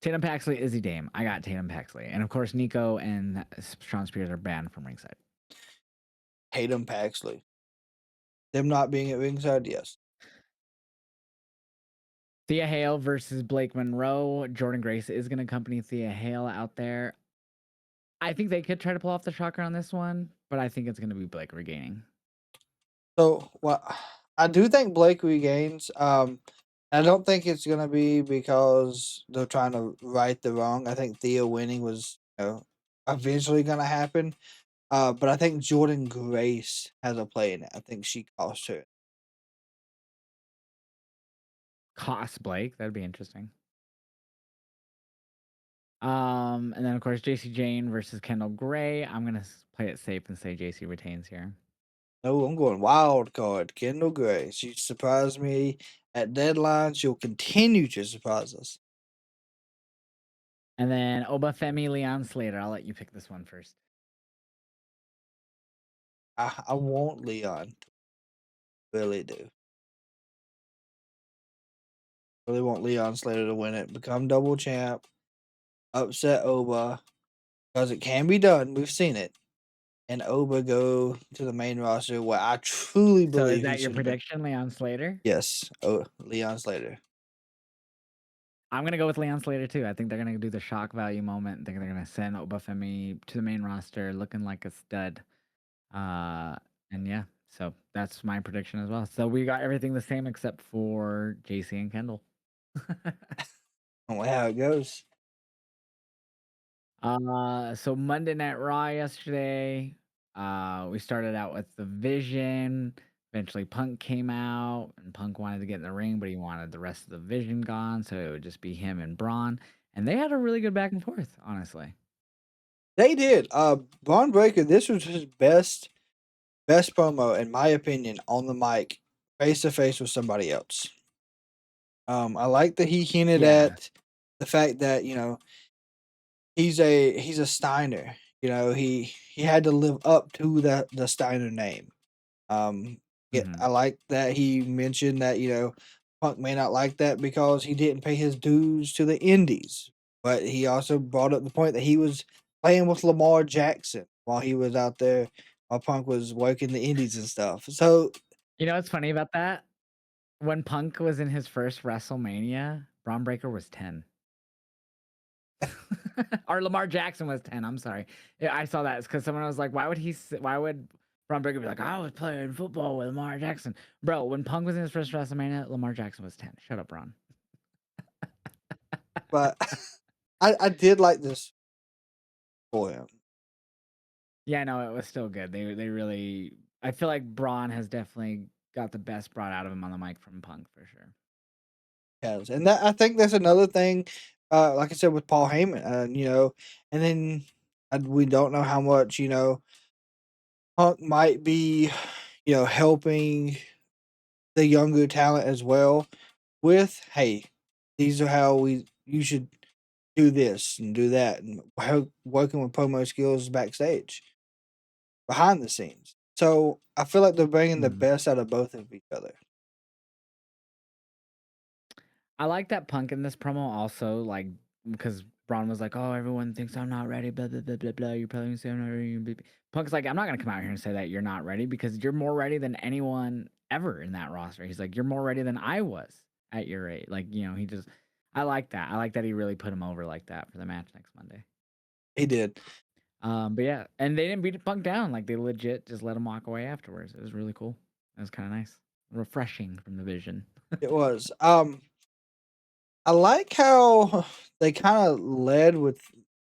Tatum Paxley, Izzy Dame. I got Tatum Paxley. And of course, Nico and Sean Spears are banned from ringside. Tatum Paxley. Them not being at ringside, yes. Thea Hale versus Blake Monroe. Jordan Grace is going to accompany Thea Hale out there. I think they could try to pull off the shocker on this one, but I think it's going to be Blake regaining. So, well, I do think Blake regains. I don't think it's gonna be because they're trying to right the wrong. I think Thea winning was, eventually gonna happen. But I think Jordan Grace has a play in it. I think she cost her. Cost Blake. That'd be interesting. And then of course Jacy Jayne versus Kendall Gray. I'm gonna play it safe and say JC retains here. No, I'm going wild card. Kendall Gray. She surprised me at deadline. She'll continue to surprise us. And then Obafemi Leon Slater. I'll let you pick this one first. I want Leon. Really do. Really want Leon Slater to win it. Become double champ. Upset Oba. Because it can be done. We've seen it. And Oba go to the main roster where I truly So is believe he that your should have been. prediction, Leon Slater? Yes. Oh, Leon Slater. I'm gonna go with Leon Slater too. I think they're gonna do the shock value moment. I think they're gonna send Obafemi to the main roster looking like a stud. Uh, and yeah, so that's my prediction as well. So we got everything the same except for JC and Kendall. Oh, how it goes. So Monday Night Raw yesterday. We started out with the Vision. Eventually, Punk came out, and Punk wanted to get in the ring, but he wanted the rest of the Vision gone, so it would just be him and Braun. And they had a really good back and forth, honestly. They did. Braun Breaker, this was his best promo, in my opinion, on the mic, face to face with somebody else. I like that he hinted Yeah. at the fact that, he's a Steiner. He had to live up to the Steiner name. Yeah, Hmm. I like that he mentioned that, Punk may not like that because he didn't pay his dues to the Indies. But he also brought up the point that he was playing with Lamar Jackson while he was out there, while Punk was working the Indies and stuff. So You know what's funny about that? When Punk was in his first WrestleMania, Braun Breaker was 10. Or Lamar Jackson was 10. I'm sorry. Yeah, I saw that. It's because someone was like, why would Braun Breaker be like, I was playing football with Lamar Jackson? Bro, when Punk was in his first WrestleMania, Lamar Jackson was 10. Shut up, Braun. but I did like this for him. Yeah, no, it was still good. They really, I feel like Braun has definitely got the best brought out of him on the mic from Punk for sure. Has. And that I think that's another thing, like I said with Paul Heyman, and then we don't know how much, Punk might be, helping the younger talent as well with, hey, these are how you should do this and do that, and how working with promo skills backstage, behind the scenes. So I feel like they're bringing the Mhm. best out of both of each other. I like that Punk in this promo also, like, because Braun was like, "Oh, everyone thinks I'm not ready, blah blah blah blah blah. You're probably gonna say I'm not ready." Blah, blah." Punk's like, "I'm not gonna come out here and say that you're not ready because you're more ready than anyone ever in that roster." He's like, "You're more ready than I was at your age." Like, he just, I like that. I like that he really put him over like that for the match next Monday. He did. But yeah, and they didn't beat Punk down. Like, they legit just let him walk away afterwards. It was really cool. It was kind of nice, refreshing from the Vision. It was. I like how they kind of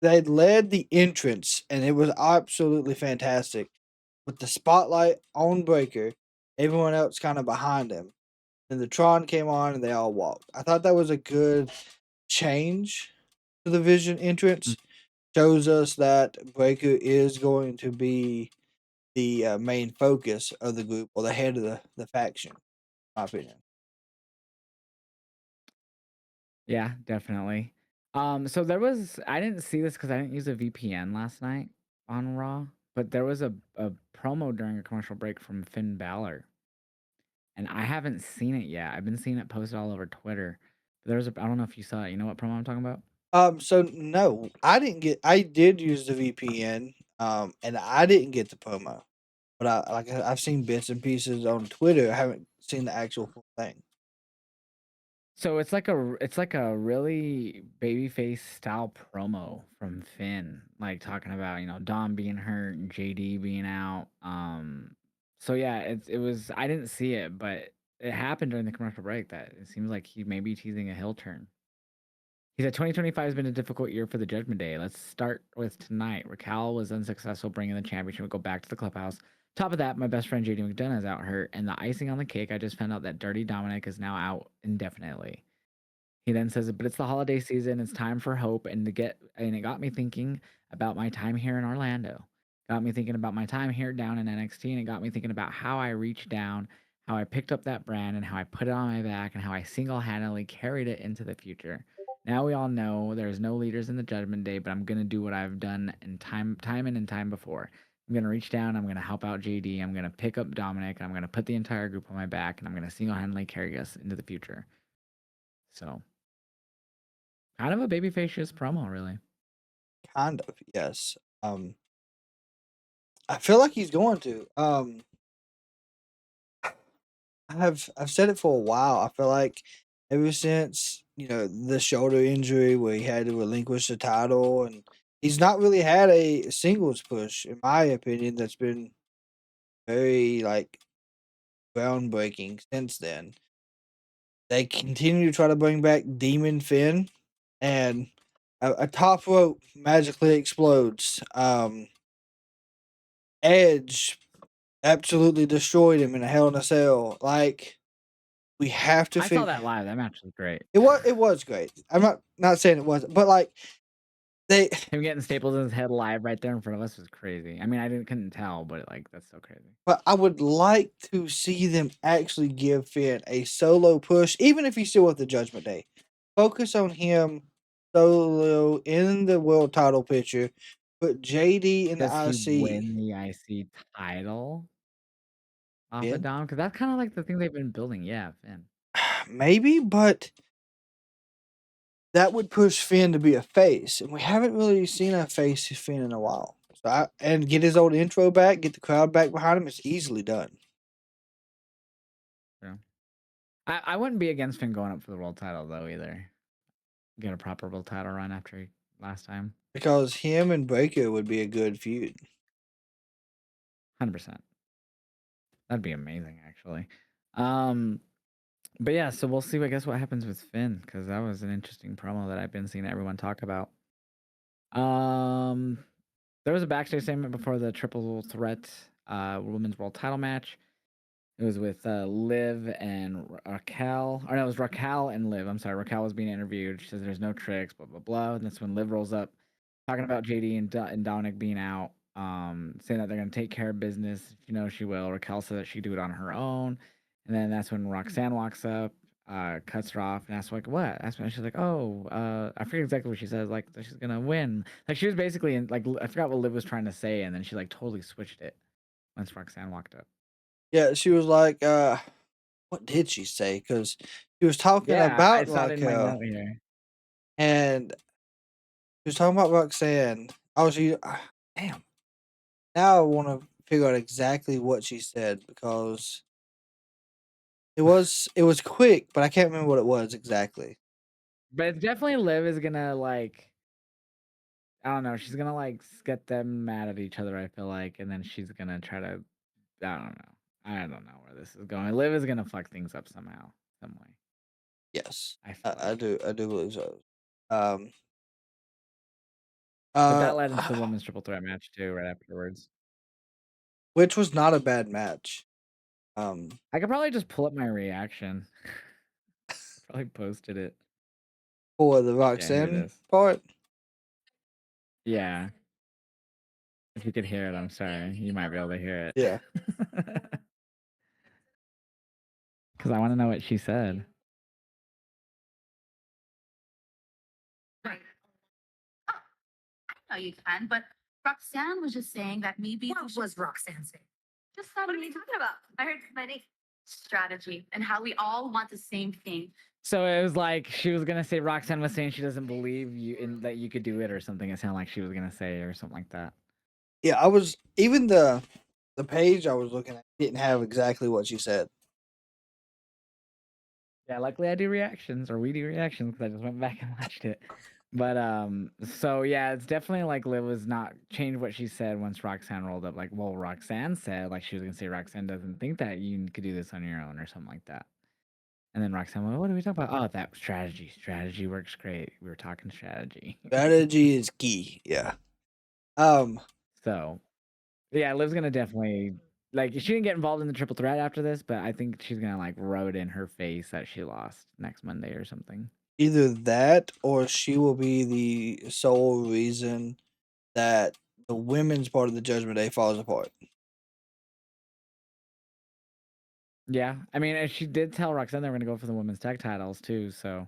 they led the entrance, and it was absolutely fantastic with the spotlight on Breaker, everyone else kind of behind him. Then the Tron came on and they all walked. I thought that was a good change to the Vision entrance. Shows us that Breaker is going to be the main focus of the group, or the head of the faction, in my opinion. Yeah, definitely. So I didn't see this because I didn't use a VPN last night on Raw, but there was a promo during a commercial break from Finn Balor, and I haven't seen it yet. I've been seeing it posted all over Twitter. I don't know if you saw it. You know what promo I'm talking about? So no, I did use the VPN, and I didn't get the promo, but I've seen bits and pieces on Twitter. I haven't seen the actual full thing. So it's like a really babyface style promo from Finn, like talking about, Dom being hurt and JD being out. So yeah, it was I didn't see it, but it happened during the commercial break that it seems like he may be teasing a heel turn. He said 2025 has been a difficult year for the Judgment Day. Let's start with tonight. Raquel was unsuccessful bringing the championship and go back to the clubhouse. Top of that, my best friend JD McDonough is out hurt, and the icing on the cake, I just found out that Dirty Dominic is now out indefinitely. He then says, "But it's the holiday season. It's time for hope." And it got me thinking about my time here in Orlando. Got me thinking about my time here down in NXT, and it got me thinking about how I reached down, how I picked up that brand, and how I put it on my back, and how I single-handedly carried it into the future. Now we all know there's no leaders in the Judgment Day, but I'm gonna do what I've done in time and time before. I'm gonna reach down. I'm gonna help out JD. I'm gonna pick up Dominic. I'm gonna put the entire group on my back, and I'm gonna single-handedly carry us into the future. So, kind of a babyfacious promo, really. Kind of, yes. I feel like he's going to. I've said it for a while. I feel like ever since, the shoulder injury where he had to relinquish the title, and he's not really had a singles push, in my opinion, that's been very like groundbreaking since then. They continue to try to bring back Demon Finn, and a top rope magically explodes. Edge absolutely destroyed him in a Hell in a Cell. Like, we have to I saw figure. that live. That match was great. It was great. I'm not saying it wasn't, but like they Him getting staples in his head live right there in front of us was crazy. I mean, couldn't tell, but like that's so crazy. but I would like to see them actually give Finn a solo push, even if he's still with the Judgment Day. Focus on him solo in the world title picture. Put JD in the Does he IC. win the IC title off of Finn? Dom? Because that's kind of like the thing they've been building. Yeah, Finn. Maybe, but that would push Finn to be a face, and we haven't really seen a face Finn in a while. So and get his old intro back, get the crowd back behind him. It's easily done. Yeah. I wouldn't be against Finn going up for the world title though either. Get a proper world title run after last time. Because him and Breaker would be a good feud. 100%. That'd be amazing, actually. But yeah, so we'll see. I guess what happens with Finn, because that was an interesting promo that I've been seeing everyone talk about. There was a backstage segment before the triple threat women's world title match. It was with Liv and Raquel. Or no, it was Raquel and Liv. I'm sorry. Raquel was being interviewed. She says there's no tricks, blah, blah, blah. And that's when Liv rolls up talking about JD and Dominic being out, saying that they're going to take care of business. If you know she will. Raquel said that she'd do it on her own. And then that's when Roxanne walks up, cuts her off, and asks, like, what? That's when she's like, oh, I forget exactly what she says. Like, that she's going to win. Like, she was basically, like, I forgot what Liv was trying to say, and then she, like, totally switched it once Roxanne walked up. Yeah, she was like, what did she say? Because she was talking Yeah, I about saw it in my Raquel, note here. and she was talking about Roxanne. Oh, damn. Now I want to figure out exactly what she said because it was quick, but I can't remember what it was exactly. But it's definitely Liv is gonna like I don't know, she's gonna like get them mad at each other, I feel like, and then she's gonna try to I don't know. I don't know where this is going. Liv is gonna fuck things up somehow, some way. Yes, I feel I like. do believe so. Um, But uh, that led into the women's triple threat match too, right afterwards. which was not a bad match. Um, I could probably just pull up my reaction. Probably posted it. for the Yeah, here it Roxanne is. part. Yeah. If you could hear it, I'm sorry. You might be able to hear it. Yeah. Because I want to know what she said. Right. Oh, I know you can, but Roxanne was just saying that maybe What was Roxanne saying? just what are you talking about? I heard many strategy and how we all want the same thing. So it was like she was gonna say Roxanne was saying she doesn't believe you in that you could do it or something. It sounded like she was gonna say or something like that. Yeah, I was even the page I was looking at didn't have exactly what she said. Yeah, luckily I do reactions or we do reactions because I just went back and watched it. But so yeah, it's definitely like Liv was not changed what she said once Roxanne rolled up. Like, well, Roxanne said like she was gonna say Roxanne doesn't think that you could do this on your own or something like that. And then Roxanne went, what are we talking about? Oh, that strategy. Strategy works great. We were talking strategy. Strategy is key. Yeah. Um, So yeah, Liv's gonna definitely like she didn't get involved in the triple threat after this, but I think she's gonna like rub it in her face that she lost next Monday or something. either that or she will be the sole reason that the women's part of the Judgment Day falls apart. Yeah, I mean, and she did tell Roxanne they were gonna go for the women's tag titles too. So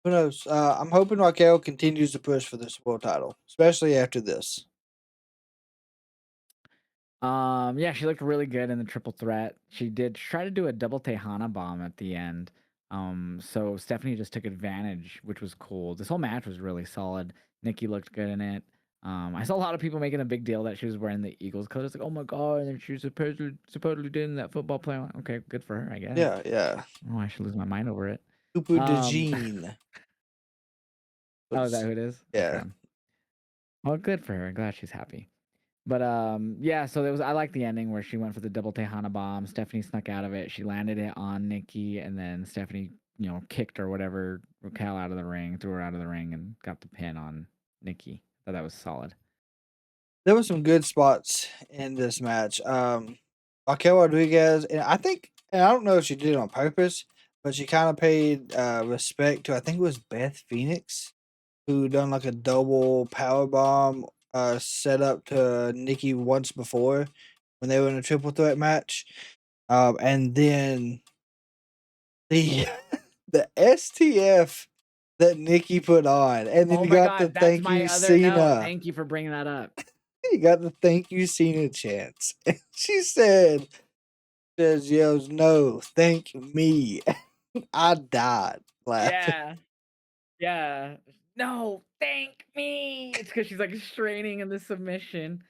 Who knows? I'm hoping Raquel continues to push for this world title, especially after this. Yeah, she looked really good in the triple threat. She did try to do a double Tejana bomb at the end. So Stephanie just took advantage, which was cool. This whole match was really solid. Nikki looked good in it. I saw a lot of people making a big deal that she was wearing the Eagles colors. Like, oh my god, and she supposedly did in that football play. Okay, good for her, I guess. Yeah, yeah. I don't know why I should lose my mind over it. Tupu de Um, Jean. oh, is that who it is? Yeah. Okay. Well, good for her. Glad she's happy. But yeah, so there was I like the ending where she went for the double Tejana bomb. Stephanie snuck out of it. She landed it on Nikki, and then Stephanie, kicked or whatever Raquel out of the ring, threw her out of the ring, and got the pin on Nikki. So that was solid. There were some good spots in this match. Raquel Rodriguez, and I think, and I don't know if she did it on purpose, but she kind of paid respect to, I think it was Beth Phoenix, who done like a double power bomb set up to Nikki once before when they were in a triple threat match. And then the the STF that Nikki put on, and then Oh you my got the god, that's thank my you other note. Cena. Thank you for bringing that up. You got the thank you Cena chance. And she said, yells, no, thank me. I died laughing. Yeah. Yeah. No, thank me. It's because she's like straining in the submission.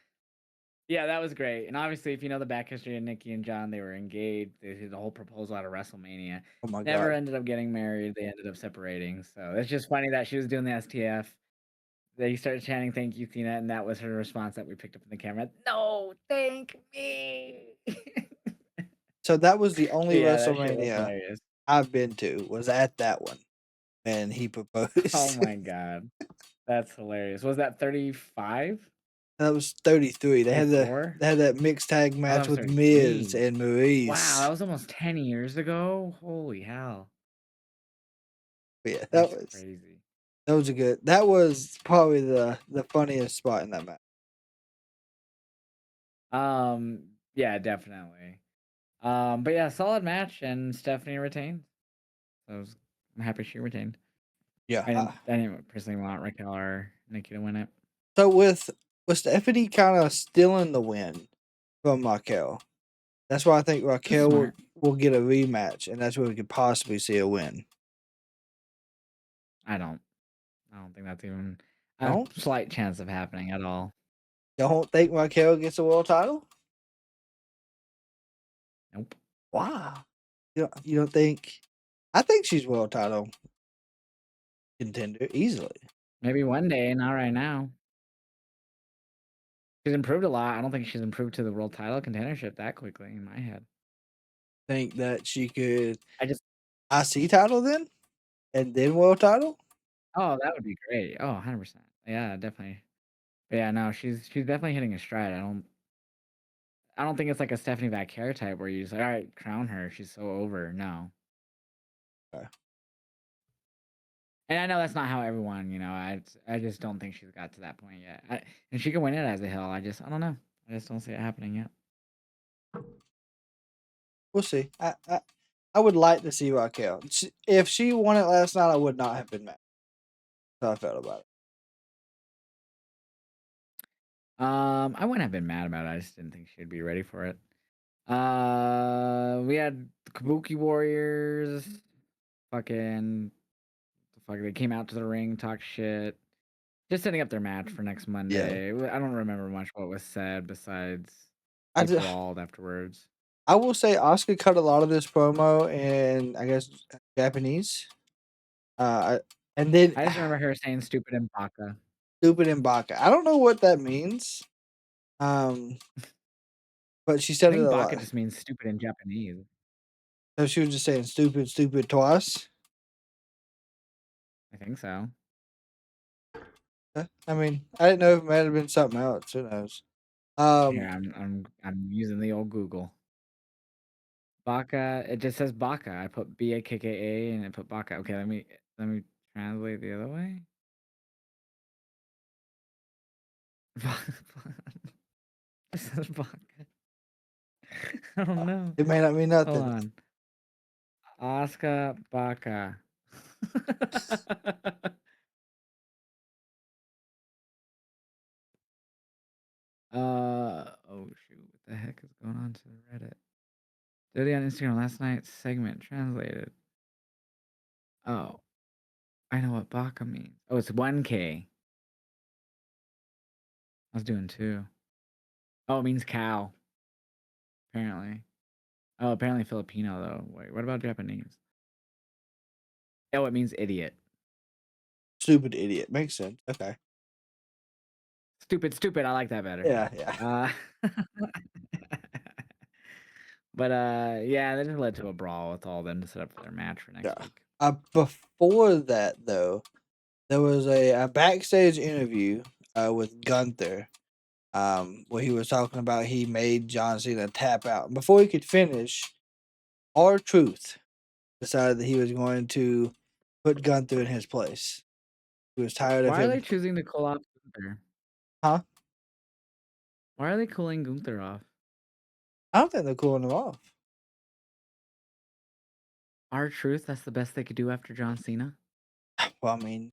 Yeah, that was great. And obviously, if you know the back history of Nikki and John, they were engaged. They did the whole proposal out of WrestleMania. Oh my Never god. ended up getting married. They ended up separating. So it's just funny that she was doing the STF. They started chanting "Thank you, Tina," and that was her response that we picked up in the camera. No, thank me. So that was the only Yeah, that shit was WrestleMania hilarious. I've been to, was at that one. And he proposed. Oh my god, that's hilarious. Was that 35? That was 33. 34? They had that mixed tag Oh, that match was with Miz 33. and Wow, Maurice. that was almost 10 years ago. Holy hell, But yeah, that's crazy. that was probably the funniest spot in that match. Yeah, definitely. But yeah, solid match, and Stephanie retained. So I'm happy she retained. Yeah. I didn't personally want Raquel or Nikki to win it. So with Stephanie kind of stealing the win from Raquel, that's why I think Raquel Smart. will get a rematch, and that's where we could possibly see a win. I don't think that's even Don't a slight chance of happening at all. don't think Raquel gets a world title? Nope. Wow. You don't think? I think she's world title contender easily. Maybe one day, not right now. She's improved a lot. I don't think she's improved to the world title contendership that quickly in my head. Think that she could I just IC title then, and then world title. Oh, that would be great. Oh, 100%. Yeah, definitely. But yeah, no, she's definitely hitting a stride. I don't think it's like a Stephanie Vaquer type where you just like, all right, crown her. She's so over. No. Okay. And I know that's not how everyone, I just don't think she's got to that point yet. And she can win it as a hill. I don't know. I just don't see it happening yet. We'll see. I would like to see Raquel. If she won it last night, I would not have been mad. That's how I felt about it. I wouldn't have been mad about it. I just didn't think she'd be ready for it. We had the Kabuki Warriors. They came out to the ring, talked shit. Just setting up their match for next Monday. I don't remember much what was said besides they brawled afterwards. I will say Oscar cut a lot of this promo in, I guess, Japanese. And then I just remember her saying "stupid" and "baka." stupid in Baka. I don't know what that means. But she I said it think a "baka" lot. just means stupid in Japanese. So she was just saying stupid twice. I think so. I mean, I didn't know if it might have been something else. Who knows? Here, I'm using the old Google. Baka. It just says "baka." I put BAKKA and I put "baka." Okay, let me translate the other way. It says "baka." I don't know. It may not mean nothing. Hold on. Oscar Baka. Oh shoot, what the heck is going on to the Reddit? Did it on Instagram last night? Segment translated. Oh, I know what baka means. Oh, it's 1K. I was doing 2. Oh, it means cow. Apparently. Oh, apparently Filipino though. Wait, what about Japanese? Oh, it means idiot. Stupid idiot. Makes sense. Okay. Stupid. I like that better. Yeah, yeah. But yeah, that just led to a brawl with all of them to set up for their match for next Yeah. week. Before that, though, there was a backstage interview with Gunther, where he was talking about he made John Cena tap out. And before he could finish, R-Truth decided that he was going to put Gunther in his place. He was tired of Why are they him. choosing to cool off Gunther? Huh? Why are they cooling Gunther off? I don't think they're cooling him off. R-Truth, that's the best they could do after John Cena? Well, I mean,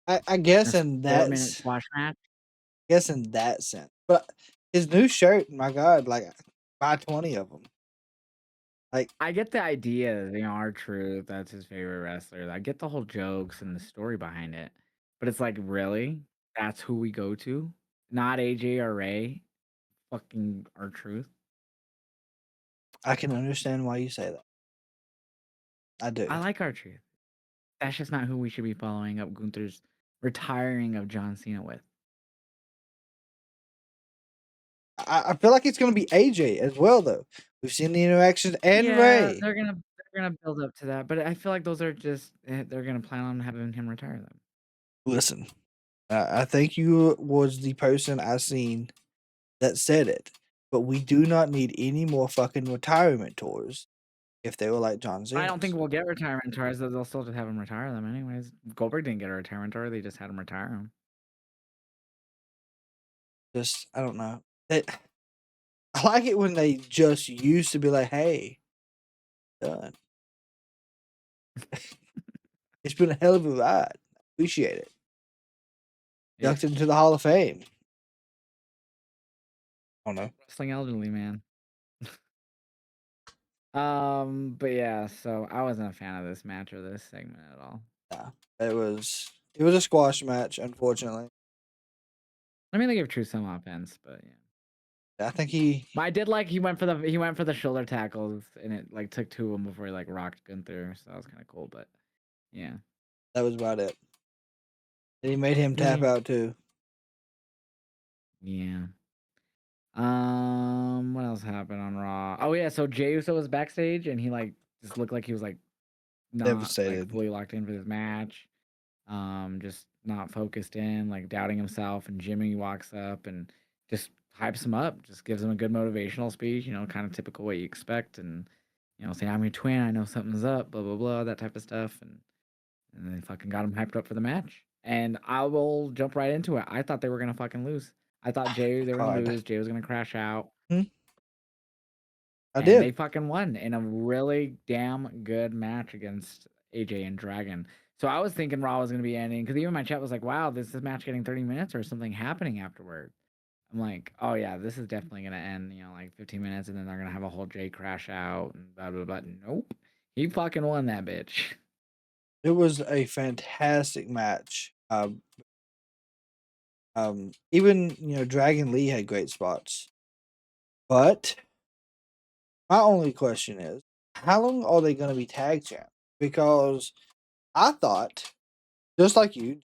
I guess That's in 4-minute that squash match? guess in that sense. But his new shirt, my God, like buy 20 of them. Like, I get the idea, R-Truth, that's his favorite wrestler. I get the whole jokes and the story behind it. But it's like, really? That's who we go to? Not AJ or Ray? Fucking R-Truth? I can understand why you say that. I do. I like R-Truth. That's just not who we should be following up Gunther's retiring of John Cena with. I feel like it's going to be AJ as well, though. We've seen the interactions and Yeah, Ray. they're gonna build up to that, but I feel like those are just they're gonna plan on having him retire them. Listen, I think you was the person I seen that said it, but we do not need any more fucking retirement tours if they were like John Cena. I don't think we'll get retirement tours. They'll still just have him retire them anyways. Goldberg didn't get a retirement tour; they just had him retire him. Just I don't know. I like it when they just used to be like, "Hey, done." It's been a hell of a ride. Appreciate it. Yeah. Inducted into the Hall of Fame. I don't know. Wrestling elderly man. But yeah, so I wasn't a fan of this match or this segment at all. Yeah, it was a squash match, unfortunately. I mean, they gave Truth some offense, but yeah. I think he. But I did like he went for the shoulder tackles, and it like took 2 of them before he like rocked Gunther, so that was kind of cool. But yeah, That was about it. And he made him tap out too. yeah. What else happened on Raw? Oh yeah, so Jey Uso was backstage, and he like just looked like he was like not like Devastated. fully locked in for this match. Just not focused in, like doubting himself. And Jimmy walks up and just hypes him up, just gives him a good motivational speech, kind of typical what you expect, and saying I'm your twin, I know something's up, blah blah blah, that type of stuff, and they fucking got him hyped up for the match. And I will jump right into it. I thought they were gonna fucking lose. I thought they were gonna lose. Jey was gonna crash out. I did. They fucking won in a really damn good match against AJ and Dragon. So I was thinking Raw was going to be ending because even my chat was like, wow, this is match getting 30 minutes or something happening afterward. I'm like, oh yeah, this is definitely going to end, like 15 minutes and then they're going to have a whole Jay crash out and blah, blah, blah. Nope. He fucking won that bitch. It was a fantastic match. Even Dragon Lee had great spots. But my only question is, how long are they going to be tag champs? Because I thought, just like you,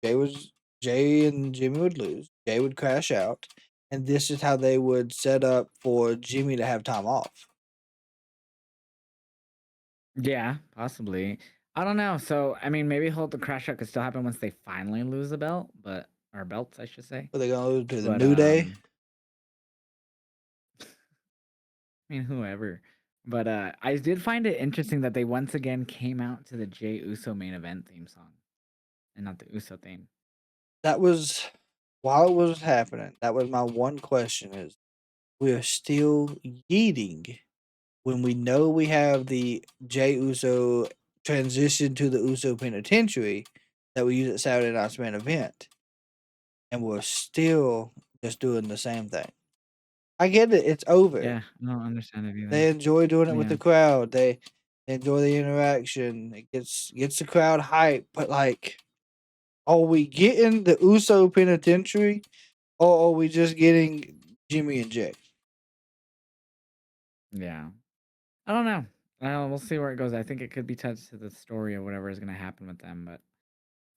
Jay and Jimmy would lose. Jay would crash out, and this is how they would set up for Jimmy to have time off. Yeah, possibly. I don't know. So, I mean, maybe the crash out could still happen once they finally lose the belt, or belts, I should say. Are they going to lose to the New Day? I mean, whoever. But I did find it interesting that they once again came out to the Jey Uso main event theme song and not the Uso theme. That was, while it was happening, that was my one question is, we are still yeeting when we know we have the Jey Uso transitioned to the Uso Penitentiary that we use at Saturday Night's main event, and we're still just doing the same thing. I get it; it's over. Yeah, I don't understand it either. They enjoy doing it with Yeah. the crowd. They enjoy the interaction. It gets the crowd hype. But like, are we getting the Uso Penitentiary, or are we just getting Jimmy and Jay? Yeah. I don't know. We'll see where it goes. I think it could be touched to the story of whatever is going to happen with them, but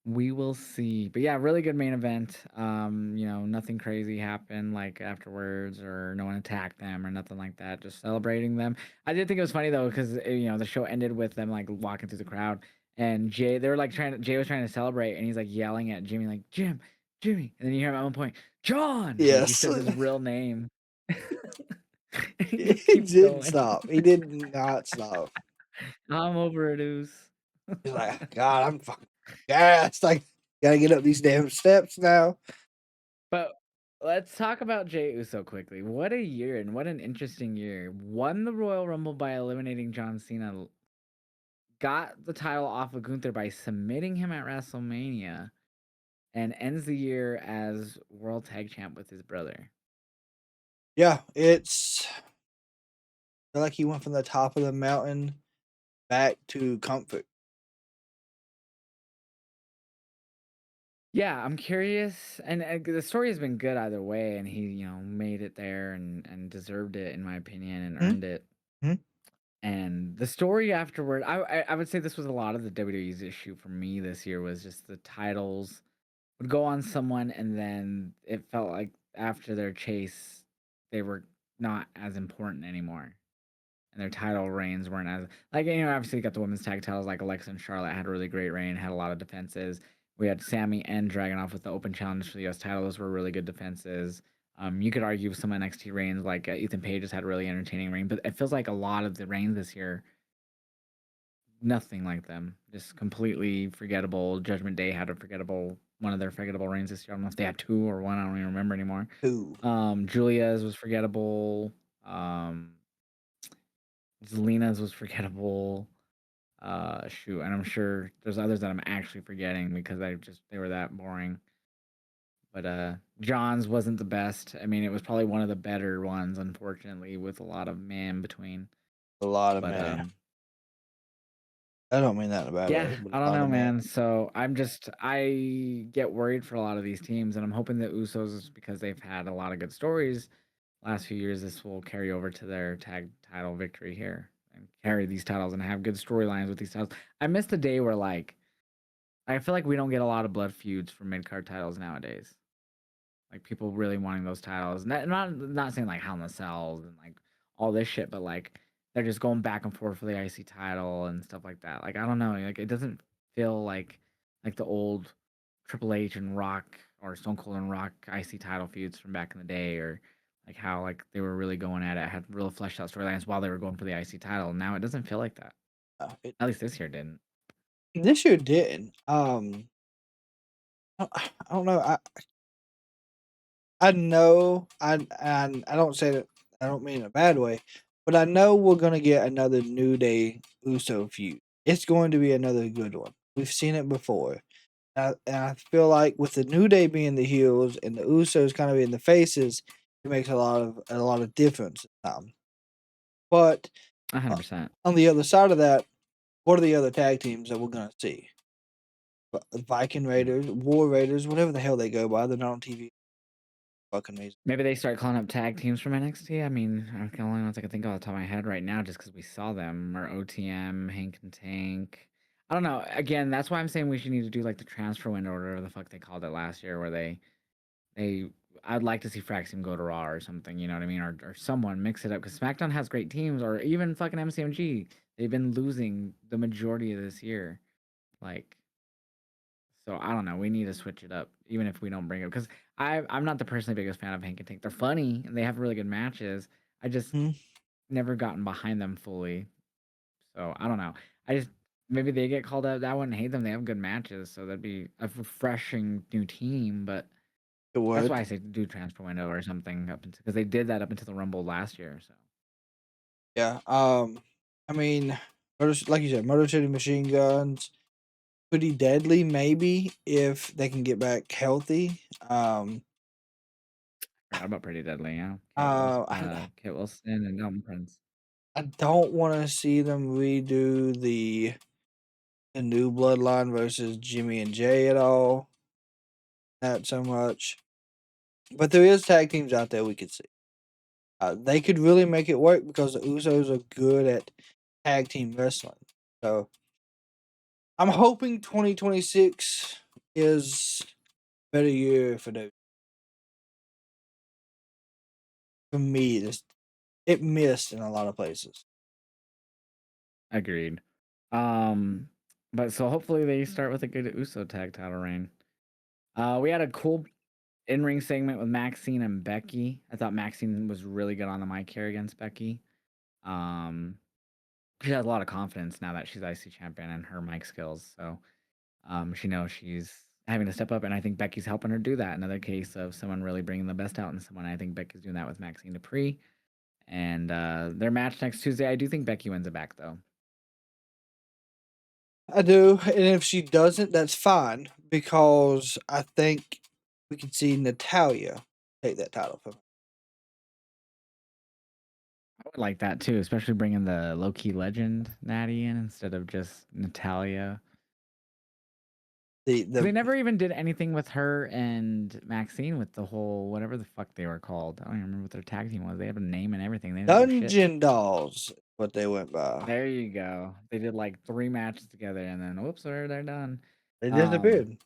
we will see. But yeah, really good main event. Nothing crazy happened like afterwards, or no one attacked them or nothing like that. Just celebrating them. I did think it was funny though, because the show ended with them like walking through the crowd, and Jay was trying to celebrate, and he's like yelling at Jimmy like Jimmy, and then you hear him at one point, John. Like he Yes, says his real name. He he just keeps didn't going. stop. He did not stop. I'm over it, Oos. He's like, God, I'm fucking gassed. Like, gotta get up these damn steps now. But let's talk about Jey Uso quickly. What a year, and what an interesting year. Won the Royal Rumble by eliminating John Cena. Got the title off of Gunther by submitting him at WrestleMania. And ends the year as World Tag Champ with his brother. Yeah, it's I feel like he went from the top of the mountain back to comfort. Yeah, I'm curious, and the story has been good either way, and he, made it there and deserved it in my opinion, and earned it. Mhm. And the story afterward, I would say this was a lot of the WWE's issue for me this year, was just the titles would go on someone, and then it felt like after their chase, they were not as important anymore. And their title reigns weren't as obviously you got the women's tag titles, like Alexa and Charlotte had a really great reign, had a lot of defenses. We had Sammy and Dragunov with the open challenge for the US title. Those were really good defenses. You could argue with some NXT reigns, like Ethan Page has had a really entertaining reign, but it feels like a lot of the reigns this year, nothing like them. Just completely forgettable. Judgment Day had one of their forgettable reigns this year. I don't know if they had two or one. I don't even remember anymore. Who? Julia's was forgettable. Zelina's was forgettable. And I'm sure there's others that I'm actually forgetting because they were that boring. But John's wasn't the best. I mean, it was probably one of the better ones, unfortunately, with a lot of man between. A lot of But man. I don't mean that in a bad yeah, way. But I a don't lot know, of man. man. So I get worried for a lot of these teams, and I'm hoping that Usos, because they've had a lot of good stories last few years, this will carry over to their tag title victory here and carry these titles and have good storylines with these titles. I miss the day where I feel like we don't get a lot of blood feuds for mid card titles nowadays. Like people really wanting those titles. Not saying like Hell in the Cells and like all this shit, but like they're just going back and forth for the IC title and stuff like that. Like I don't know, like it doesn't feel like the old Triple H and Rock, or Stone Cold and Rock IC title feuds from back in the day, or like how like they were really going at it, had real fleshed out storylines while they were going for the IC title. Now it doesn't feel like that. At least this year didn't. This year didn't. I don't know. I know. I don't say that. I don't mean in a bad way, but I know we're gonna get another New Day Uso feud. It's going to be another good one. We've seen it before. And I feel like with the New Day being the heels and the Usos kind of being the faces, it makes a lot of difference. But 100%. on the other side of that, what are the other tag teams that we're gonna see? Viking Raiders, War Raiders, whatever the hell they go by. They're not on TV. Fucking amazing. Maybe they start calling up tag teams from NXT. I mean, the only ones I can think of off the top of my head right now, just because we saw them, are OTM, Hank and Tank. I don't know. Again, that's why I'm saying we should need to do like the transfer window or whatever the fuck they called it last year, where they. I'd like to see Fraxium go to Raw or something. You know what I mean? Or someone mix it up, because SmackDown has great teams, or even fucking MCMG. They've been losing the majority of this year. Like, so I don't know. We need to switch it up, even if we don't bring it. Because I'm not the personally biggest fan of Hank and Tank. They're funny and they have really good matches. I just never gotten behind them fully. So I don't know. Maybe they get called up. I wouldn't hate them. They have good matches, so that'd be a refreshing new team. But that's why I say do transfer window or something up into, because they did that up into the Rumble last year. So Yeah. I mean, Like you said, Motor City Machine Guns, Pretty Deadly, maybe if they can get back healthy. Forgot about Pretty Deadly, yeah. I Kit Wilson and Dalton Prince. I don't want to see them redo the new Bloodline versus Jimmy and Jay at all. Not so much, but there is tag teams out there we could see. They could really make it work because the Usos are good at tag team wrestling. So I'm hoping 2026 is a better year for those. For me, it missed in a lot of places. Agreed. Um, but so hopefully they start with a good Uso tag title reign. We had a cool in-ring segment with Maxine and Becky. I thought Maxine was really good on the mic here against Becky. She has a lot of confidence now that she's IC champion and her mic skills. So she knows she's having to step up, and I think Becky's helping her do that. Another case of someone really bringing the best out in someone. I think Becky's doing that with Maxine Dupree. And their match next Tuesday, I do think Becky wins it back, though. I do, and if she doesn't, that's fine because I think we can see Natalia take that title from her. I would like that too, especially bringing the low-key legend Natty in instead of just Natalia. The 'Cause they never even did anything with her and Maxine with the whole whatever the fuck they were called. I don't even remember what their tag team was. They have a name and everything. They didn't do shit. Dungeon Dolls, what they went by. There you go. They did like 3 matches together and then whoops, they're done. They disappeared.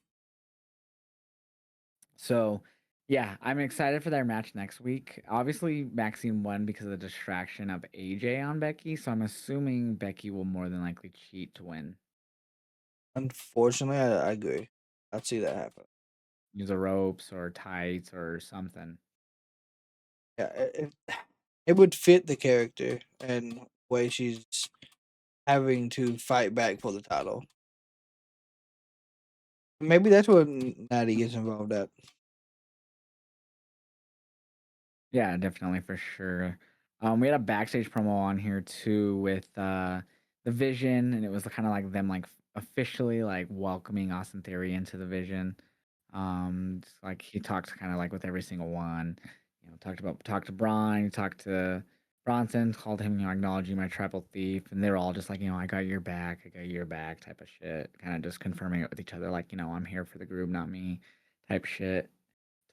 So yeah, I'm excited for their match next week. Obviously, Maxine won because of the distraction of AJ on Becky, so I'm assuming Becky will more than likely cheat to win. Unfortunately, I agree. I'd see that happen. Use the ropes or tights or something. Yeah, it would fit the character and way she's having to fight back for the title. Maybe that's what Natty gets involved at. Yeah, definitely for sure. We had a backstage promo on here too with the Vision, and it was kind of like them like officially like welcoming Austin Theory into the Vision. Just, like he talked kind of like with every single one. You know, talked to Braun, he talked to Bronson, called him, you know, acknowledging my tribal thief, and they're all just like, you know, I got your back, I got your back type of shit. Kind of just confirming it with each other, like, you know, I'm here for the group, not me, type shit.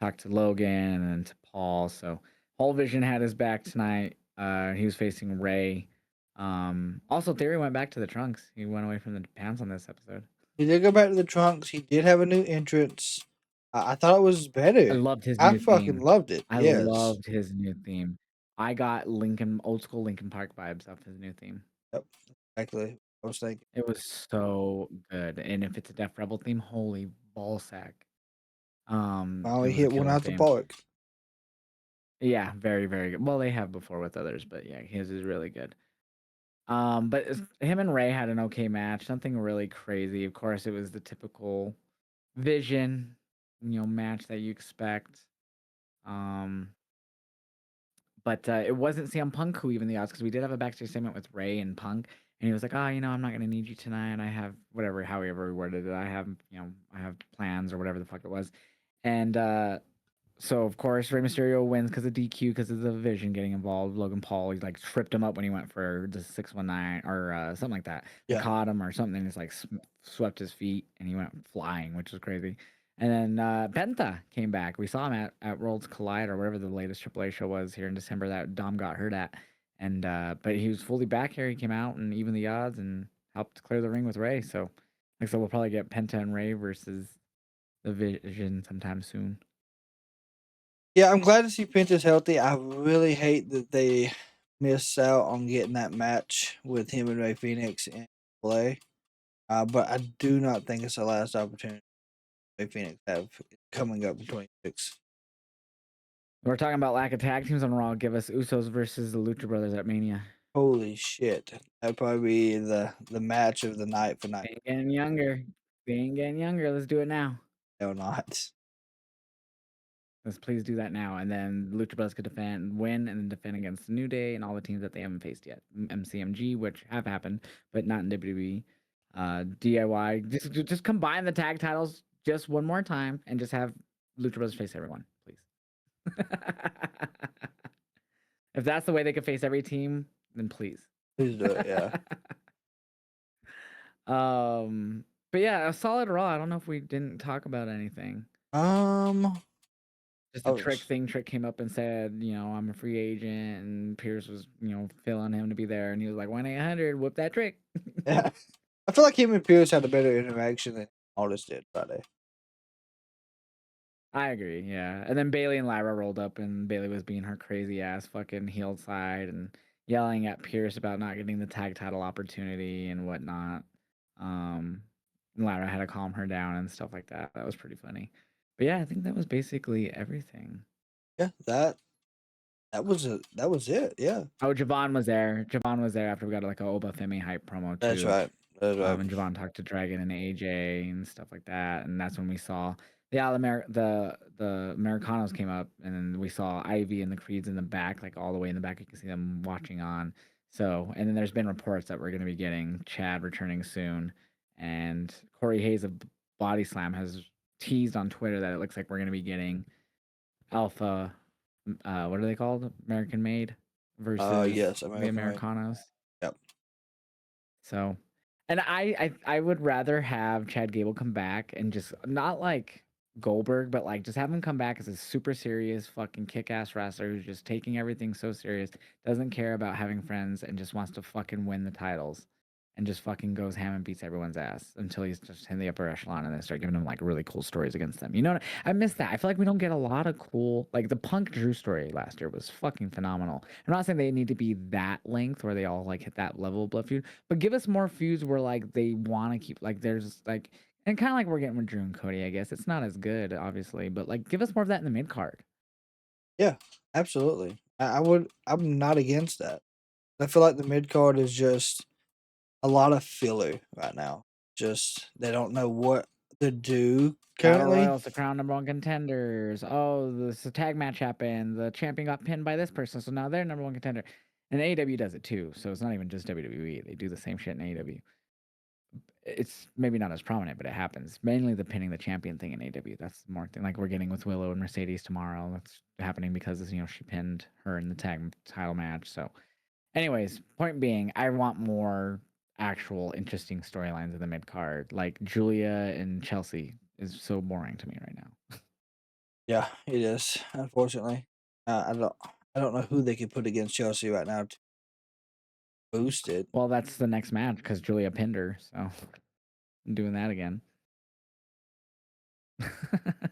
Talked to Logan and then to Paul. So Whole Vision had his back tonight. He was facing Ray. Also Theory went back to the trunks. He went away from the pants on this episode. He did go back to the trunks. He did have a new entrance. I thought it was better. I loved his I new fucking theme. loved it. I Yes. loved his new theme. I got old school Linkin Park vibes off his new theme. Yep. Exactly. I was thinking. It was so good. And if it's a Def Rebel theme, holy ballsack. Finally it was a hit one killer out the theme. park. Yeah, very, very good. Well, they have before with others, but yeah, his is really good. But him and Ray had an okay match. Nothing really crazy. Of course, it was the typical Vision, you know, match that you expect. But it wasn't CM Punk who even the odds because we did have a backstage segment with Ray and Punk, and he was like, "Oh, you know, I'm not gonna need you tonight. I have whatever, however he worded it. I have, you know, I have plans or whatever the fuck it was." And so of course Rey Mysterio wins because of DQ because of the Vision getting involved. Logan Paul, he like tripped him up when he went for the 619 or something like that. He caught him or something. And it's like swept his feet and he went flying, which was crazy. And then Penta came back. We saw him at Worlds Collide or whatever the latest AAA show was here in December that Dom got hurt at. And but he was fully back here. He came out and evened the odds and helped clear the ring with Ray. So like I said, we'll probably get Penta and Ray versus the Vision sometime soon. Yeah, I'm glad to see Penta's healthy. I really hate that they missed out on getting that match with him and Ray Phoenix in play. But I do not think it's the last opportunity Ray Phoenix have coming up in 26. We're talking about lack of tag teams on Raw. Give us Usos versus the Lucha Brothers at Mania. Holy shit. That'd probably be the match of the night for night. They ain't getting younger. They ain't getting younger. Let's do it now. No, not. Let's please do that now. And then Lucha Bros could win, and then defend against the New Day and all the teams that they haven't faced yet. MCMG, which have happened, but not in WWE. DIY, just combine the tag titles just one more time and just have Lucha Bros face everyone, please. If that's the way they could face every team, then please. Please do it. Yeah. But yeah, a solid Raw. I don't know if we didn't talk about anything. Just a Oh, Trick thing. Trick came up and said, I'm a free agent, and Pierce was, feeling him to be there, and he was like 1-800, whoop that Trick. yeah. I feel like him and Pierce had a better interaction than Aldis did Friday. I agree, yeah. And then Bailey and Lyra rolled up, and Bailey was being her crazy ass fucking heel side and yelling at Pierce about not getting the tag title opportunity and whatnot. Lyra had to calm her down and stuff like that. That was pretty funny. But yeah, I think that was basically everything. Yeah, that was it. Yeah, Oh, Javon was there. Javon was there after we got like a Oba Femi hype promo too. that's right. That's right. And Javon talked to Dragon and AJ and stuff like that, and that's when we saw the Americanos came up, and then we saw Ivy and the Creeds in the back, like all the way in the back. You can see them watching on. So, and then there's been reports that we're going to be getting Chad returning soon, and Corey Hayes of Body Slam has teased on Twitter that it looks like we're going to be getting Alpha. What are they called? American Made versus yes, the American Made. Americanos. Yep. So, and I would rather have Chad Gable come back and just not like Goldberg, but like just have him come back as a super serious fucking kick-ass wrestler who's just taking everything so serious, doesn't care about having friends, and just wants to fucking win the titles, and just fucking goes ham and beats everyone's ass until he's just in the upper echelon, and then start giving them like really cool stories against them. You know what? I miss that. I feel like we don't get a lot of cool, like the Punk Drew story last year was fucking phenomenal. I'm not saying they need to be that length where they all like hit that level of blood feud, but give us more feuds where like they want to keep like there's like, and kind of like we're getting with Drew and Cody. I guess it's not as good, obviously, but like give us more of that in the mid card. Yeah, absolutely. I'm not against that. I feel like the mid card is just a lot of filler right now. Just they don't know what to do Battle currently. Royals, the crown #1 contenders. Oh, this tag match happened. The champion got pinned by this person, so now they're #1 contender. And AEW does it too, so it's not even just WWE. They do the same shit in AEW. It's maybe not as prominent, but it happens. Mainly the pinning the champion thing in AEW. That's more thing like we're getting with Willow and Mercedes tomorrow. That's happening because she pinned her in the tag title match. So, anyways, point being, I want more actual interesting storylines in the mid card. Like Julia and Chelsea is so boring to me right now. Yeah, it is. Unfortunately, I don't know who they could put against Chelsea right now to boost it. Well, that's the next match because Julia pinned her, so I'm doing that again.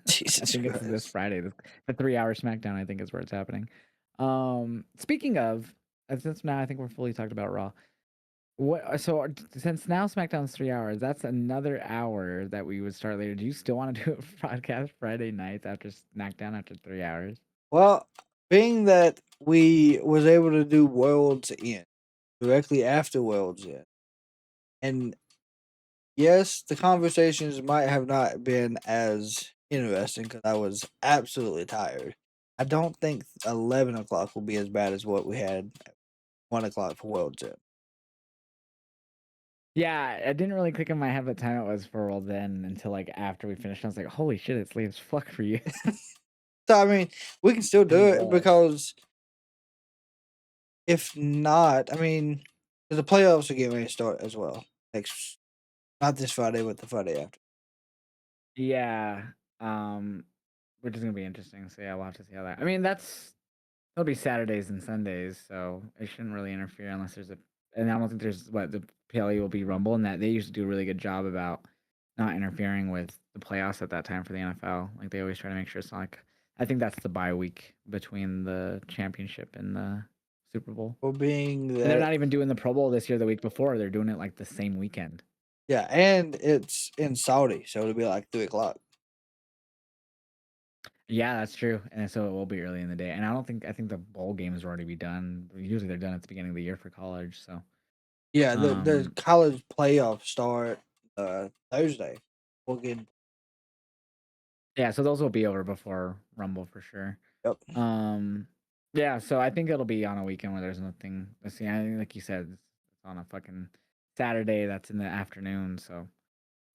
Jesus I think it's this Christ. Friday. The 3-hour SmackDown, I think, is where it's happening. Speaking of, since now I think we're fully talked about Raw. So since now SmackDown's 3 hours, that's another hour that we would start later. Do you still want to do a podcast Friday nights after SmackDown after 3 hours? Well, being that we was able to do Worlds End directly after Worlds End, and yes, the conversations might have not been as interesting because I was absolutely tired. I don't think 11 o'clock will be as bad as what we had at 1 o'clock for Worlds End. Yeah, I didn't really click in my head what time it was for World End until like after we finished. I was like, holy shit, it's late as fuck for you. So I mean, we can still do it But- because if not, I mean, the playoffs are getting ready to start as well. Not this Friday, but the Friday after. Yeah, which is gonna be interesting. So yeah, we'll have to see how that. I mean, it'll be Saturdays and Sundays, so it shouldn't really interfere unless there's and I don't think there's the PLE will be Rumble, and that they usually do a really good job about not interfering with the playoffs at that time for the NFL. Like they always try to make sure it's not like. I think that's the bye week between the championship and the Super Bowl. Well, being And they're that not even doing the Pro Bowl this year the week before. They're doing it like the same weekend. yeah, and it's in Saudi, so it'll be like 3 o'clock. Yeah, that's true. And so it will be early in the day. And I think the bowl games will already be done. Usually they're done at the beginning of the year for college. So Yeah, the college playoffs start Thursday. We'll get Yeah, so those will be over before Rumble for sure. Yep. Yeah, so I think it'll be on a weekend where there's nothing to see. I think, like you said, it's on a fucking Saturday that's in the afternoon, so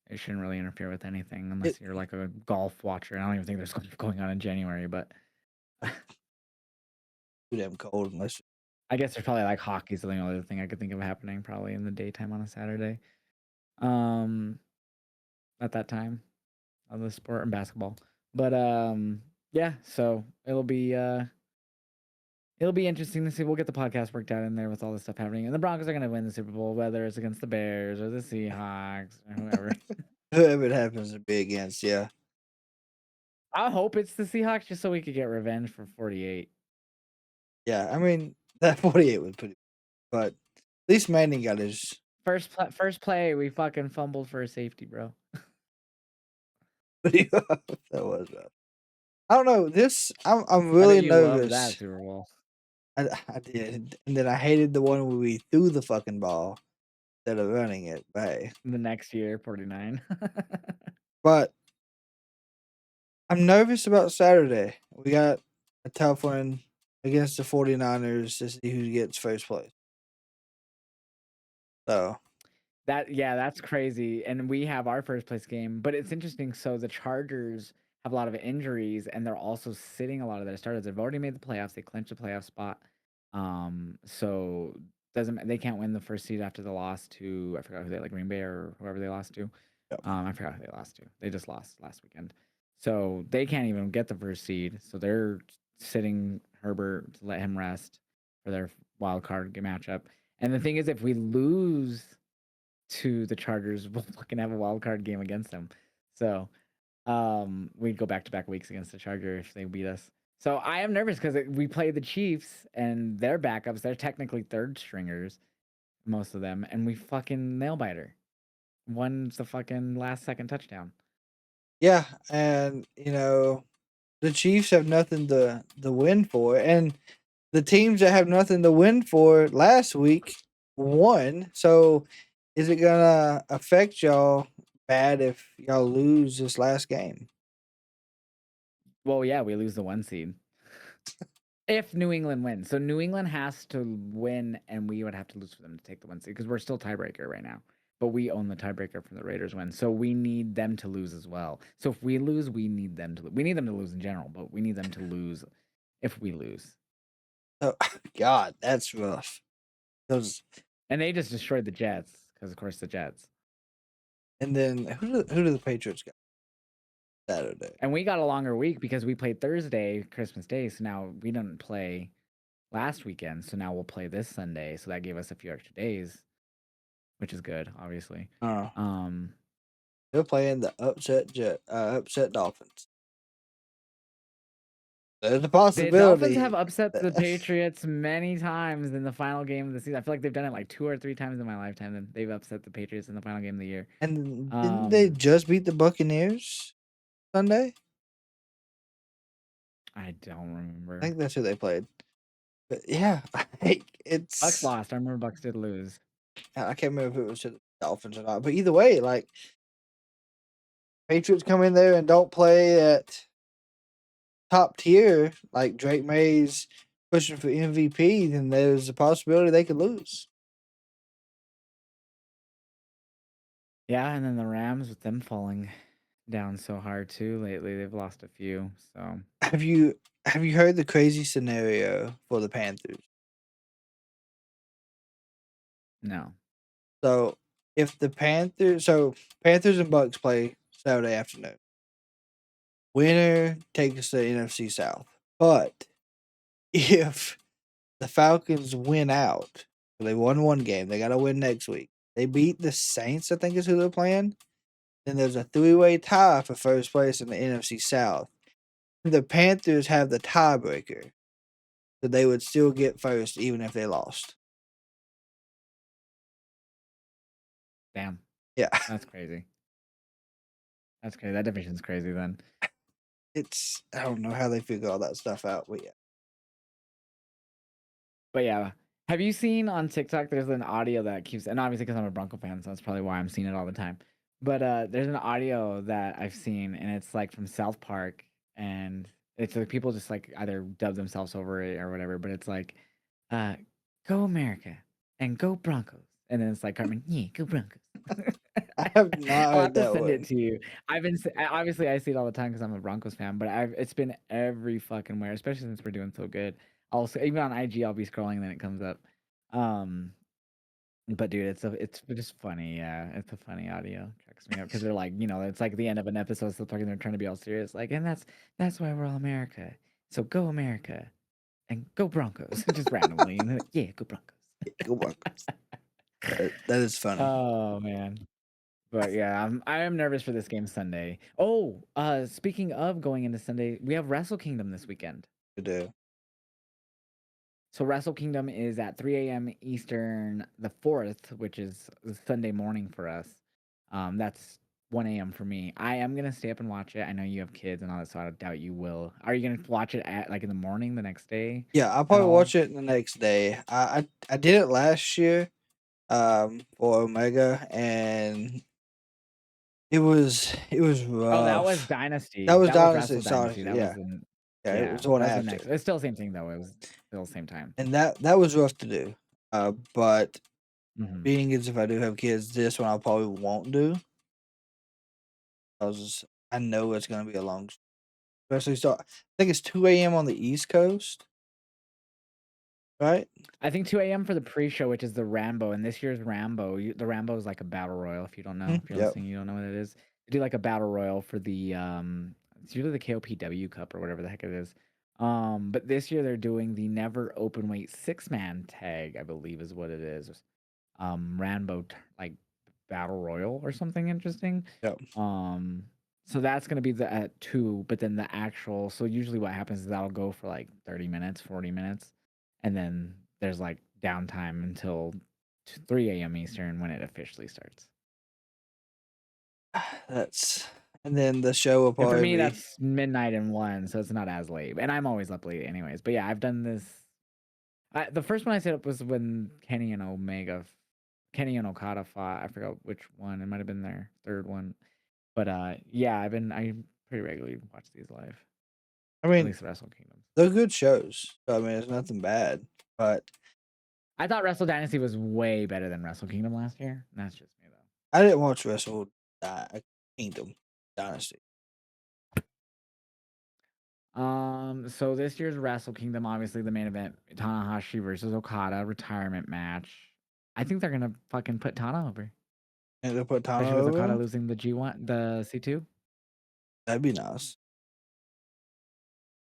it shouldn't really interfere with anything unless It you're like a golf watcher. And I don't even think there's golf going on in January, but too damn cold unless I guess there's probably like hockey's the only other thing I could think of happening probably in the daytime on a Saturday. Um, at that time of the sport and basketball. But yeah, so it'll be interesting to see. We'll get the podcast worked out in there with all this stuff happening. And the Broncos are gonna win the Super Bowl, whether it's against the Bears or the Seahawks or whoever. whoever it happens to be against, yeah. I hope it's the Seahawks just so we could get revenge for 48. Yeah, I mean that 48 was pretty, but at least Manning got his. First play, we fucking fumbled for a safety, bro. That was rough. I don't know. This I'm I really bet you loved that nervous. Super Bowl. I did, and then I hated the one where we threw the fucking ball instead of running it. But hey, The next year, 49. but I'm nervous about Saturday. We got a tough one against the 49ers to see who gets first place. So That's crazy. And we have our first place game, but it's interesting. So the Chargers have a lot of injuries, and they're also sitting a lot of their starters. They've already made the playoffs. They clinched a playoff spot. So doesn't they can't win the first seed after the loss to I forgot who they like Green Bay or whoever they lost to. yep. I forgot who they lost to. They just lost last weekend. So they can't even get the first seed. So they're sitting Herbert to let him rest for their wild card matchup. And the thing is, if we lose to the Chargers, we'll fucking have a wild card game against them. So we'd go back to back weeks against the Chargers if they beat us. So I am nervous because we play the Chiefs and their backups. They're technically third stringers, most of them, and we fucking nail biter. One's the fucking last second touchdown. Yeah, and the Chiefs have nothing to win for, and the teams that have nothing to win for last week won. So is it gonna affect y'all bad if y'all lose this last game? Well, yeah, we lose the one seed. If New England wins. So New England has to win, and we would have to lose for them to take the one seed because we're still tiebreaker right now. But we own the tiebreaker from the Raiders win. So we need them to lose as well. So if we lose, we need them to lose. We need them to lose in general, but we need them to lose if we lose. Oh God, that's rough. Those And they just destroyed the Jets because, of course, the Jets. and then who do the Patriots got Saturday? And we got a longer week because we played Thursday, Christmas Day. So now we didn't play last weekend. So now we'll play this Sunday. So that gave us a few extra days, which is good, obviously. They're playing the upset Dolphins. There's a The possibility. Dolphins have upset the Patriots many times in the final game of the season. I feel like they've done it like 2 or 3 times in my lifetime. And they've upset the Patriots in the final game of the year. And didn't they just beat the Buccaneers Sunday? I don't remember. I think that's who they played. But yeah, it's Bucks lost. I remember Bucks did lose. I can't remember if it was to the Dolphins or not. But either way, like Patriots come in there and don't play at top tier, like Drake May's pushing for MVP, then there's a possibility they could lose. Yeah, and then the Rams with them falling down so hard too lately. They've lost a few. So Have you heard the crazy scenario for the Panthers? no. So if the Panthers and Bucks play Saturday afternoon. Winner takes the NFC South. But if the Falcons win out, they won one game, they gotta win next week. They beat the Saints, I think is who they're playing. Then there's a 3-way tie for first place in the NFC South. The Panthers have the tiebreaker. So they would still get first even if they lost. Damn. Yeah. That's crazy. That's crazy. That division's crazy then. I don't know how they figure all that stuff out, but yeah. But yeah. Have you seen on TikTok there's an audio that keeps, and obviously because I'm a Bronco fan, so that's probably why I'm seeing it all the time. But there's an audio that I've seen, and it's like from South Park, and it's like people just like either dub themselves over it or whatever. But it's like, uh, "Go America and go Broncos," and then it's like Cartman, "Yeah, go Broncos." I have not I'll heard have to that send it one. to you. Obviously I see it all the time because I'm a Broncos fan, but it's been every fucking where, especially since we're doing so good. Also, even on IG, I'll be scrolling, and then it comes up. Um, but dude, it's just funny. Yeah, it's a funny audio. Cracks me up because they're like, it's like the end of an episode, so they're trying to be all serious, like, and that's why we're all America. So go America and go Broncos, just randomly, and they're like, yeah, go Broncos. Go Broncos. That is funny. Oh man. But yeah, I am nervous for this game Sunday. Oh, speaking of going into Sunday, we have Wrestle Kingdom this weekend. To do. So Wrestle Kingdom is at 3 a.m. Eastern, the 4th, which is Sunday morning for us. That's 1 a.m. for me. I am gonna stay up and watch it. I know you have kids and all that, so I doubt you will. Are you gonna watch it at like in the morning the next day Yeah, I'll at probably all? watch it the next day. I did it last year, for Omega, and it was Oh, that was rough. Dynasty. That was That was Dynasty Wrestle Sonic. Dynasty. That Yeah, wasn't. yeah, it was Yeah, the one that was the after, next. It's still the same thing though. It was still the same time. and that was rough to do. But Mhm. being as if I do have kids, this one I probably won't do because I know it's gonna be a long, especially I think it's 2 a.m. on the East Coast, right? I think 2 a.m. for the pre-show, which is the Rambo, and this year's Rambo, the Rambo is like a battle royal. If you don't know, if you're Yep. listening, you don't know what it is. They do like a battle royal for the it's usually the KOPW Cup or whatever the heck it is. But this year they're doing the never open weight 6-man tag, I believe is what it is. Rambo like battle royal or something interesting. Yep. So that's gonna be the at 2, but then the actual. So usually what happens is that'll go for like 30 minutes, 40 minutes, and then there's like downtime until 3 a.m. Eastern when it officially starts. And then the show will And for probably me, be. that's midnight and 1, so it's not as late. And I'm always up late anyways. But yeah, I've done this. The first one I set up was when Kenny and Kenny and Okada fought. I forgot which one. It might have been their third one. But yeah, I pretty regularly watch these live. I At mean, least Wrestle Kingdom. they're good shows. So, I mean, it's nothing bad, but I thought Wrestle Dynasty was way better than Wrestle Kingdom last year. And that's just me though. I didn't watch Wrestle Kingdom Dynasty. So this year's Wrestle Kingdom, obviously the main event, Tanahashi versus Okada retirement match. I think they're gonna fucking put Tana over, And they put Tana especially with Okada over. losing the G1, the C2. That'd be nice.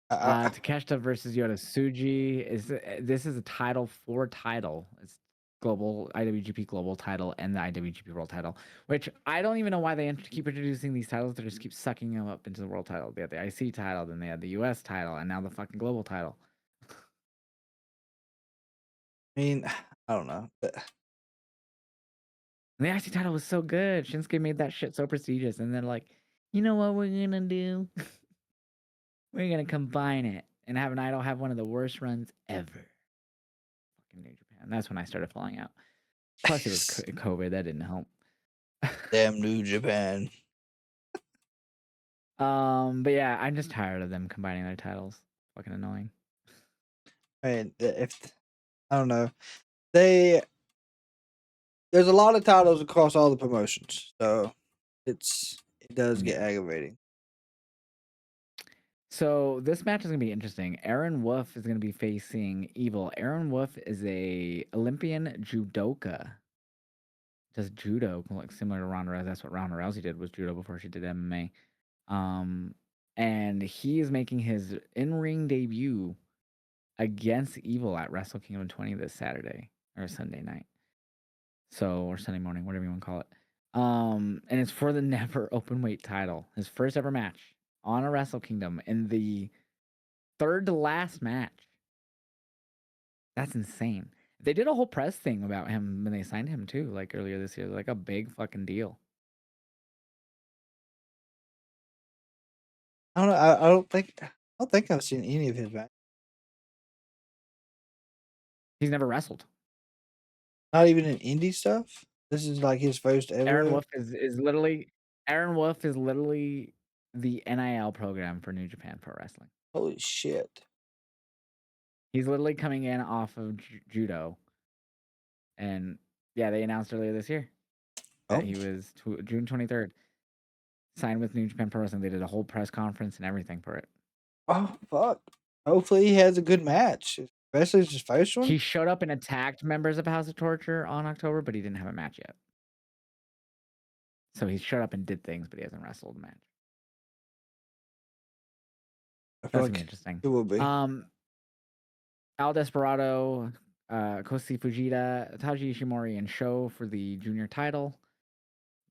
I, Takeshita versus Yota Tsuji this is a title for title. It's global IWGP global title and the IWGP world title, which I don't even know why they keep introducing these titles. They just keep sucking them up into the world title. They had the IC title, then they had the US title, and now the fucking global title. mean, I don't know. And the IC title was so good. Shinsuke made that shit so prestigious, and they're like, you know what we're gonna do? We're gonna combine it and have an idol have one of the worst runs ever. Fucking New Japan. That's when I started falling out. Plus, it was COVID. That didn't help. Damn New Japan. But yeah, I'm just tired of them combining their titles. Fucking annoying. I mean, if I don't know, there's a lot of titles across all the promotions, so it does get aggravating. So this match is gonna be interesting. Aaron Wolf is gonna be facing Evil. Aaron Wolf is a Olympian judoka. Does judo like similar to Ronda Rousey? That's what Ronda Rousey did, was judo before she did MMA. And he is making his in-ring debut against Evil at Wrestle Kingdom 20 this Saturday or Sunday night. So, or Sunday morning, whatever you want to call it. And it's for the never open weight title. His first ever match on a Wrestle Kingdom in the third to last match. That's insane. They did a whole press thing about him when they signed him too, like earlier this year, like a big fucking deal. I don't know. I don't think I've seen any of his matches. He's never wrestled. Not even in indie stuff. This is like his first Aaron ever. Wolf is literally the NIL program for New Japan Pro Wrestling. Holy shit! He's literally coming in off of judo, and yeah, they announced earlier this year that Oh, he was June 23rd signed with New Japan Pro Wrestling. They did a whole press conference and everything for it. oh fuck! Hopefully he has a good match, especially his first one. He showed up and attacked members of House of Torture on October, but he didn't have a match yet. So he showed up and did things, but he hasn't wrestled a match. I feel That's gonna be like interesting. it will be. Al Desperado, Kosi Fujita, Taji Ishimori, and Sho for the junior title.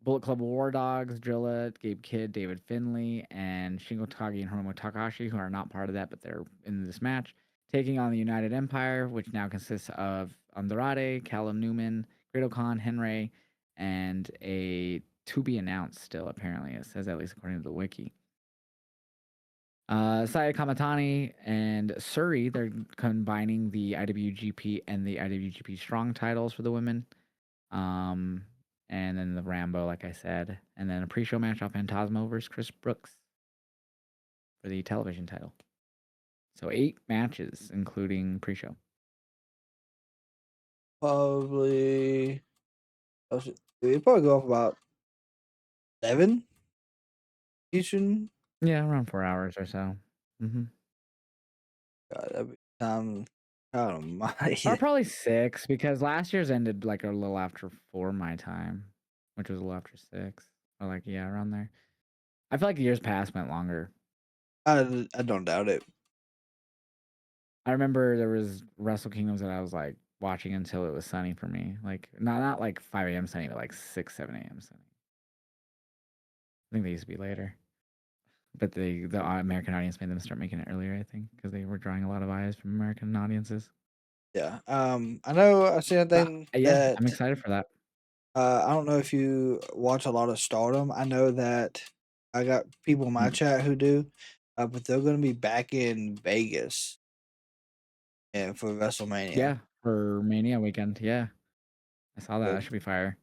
Bullet Club War Dogs, Drilla, Gabe Kidd, David Finley, and Shingo Takagi and Hiromu Takahashi, who are not part of that, but they're in this match, taking on the United Empire, which now consists of Andrade, Callum Newman, Great Khan, Henry, and a to be announced still, apparently. It says, at least according to the wiki. Saya Kamatani and Suri, they're combining the IWGP and the IWGP Strong titles for the women. And then the Rambo, like I said. And then a pre-show match off Phantasmo versus Chris Brooks for the television title. So 8 matches, including pre-show. Probably. It'd probably go off about 7. Eastern. Yeah, around 4 hours or so. Mm-hmm. God, that'd be time. God almighty. Or probably 6, because last year's ended like a little after 4 my time, which was a little after 6. Or like, yeah, around there. I feel like years past went longer. I don't doubt it. I remember there was Wrestle Kingdoms that I was like watching until it was sunny for me. Like not like 5 a.m. sunny, but like 6, 7 a.m. sunny. I think they used to be later. But the American audience made them start making it earlier, I think, because they were drawing a lot of eyes from American audiences. Yeah. I know I seen a thing Yeah, that I'm excited for that. I don't know if you watch a lot of Stardom. I know that I got people in my chat who do, but they're going to be back in Vegas, and for WrestleMania. Yeah, for Mania weekend. Yeah, I saw that. So- That should be fire.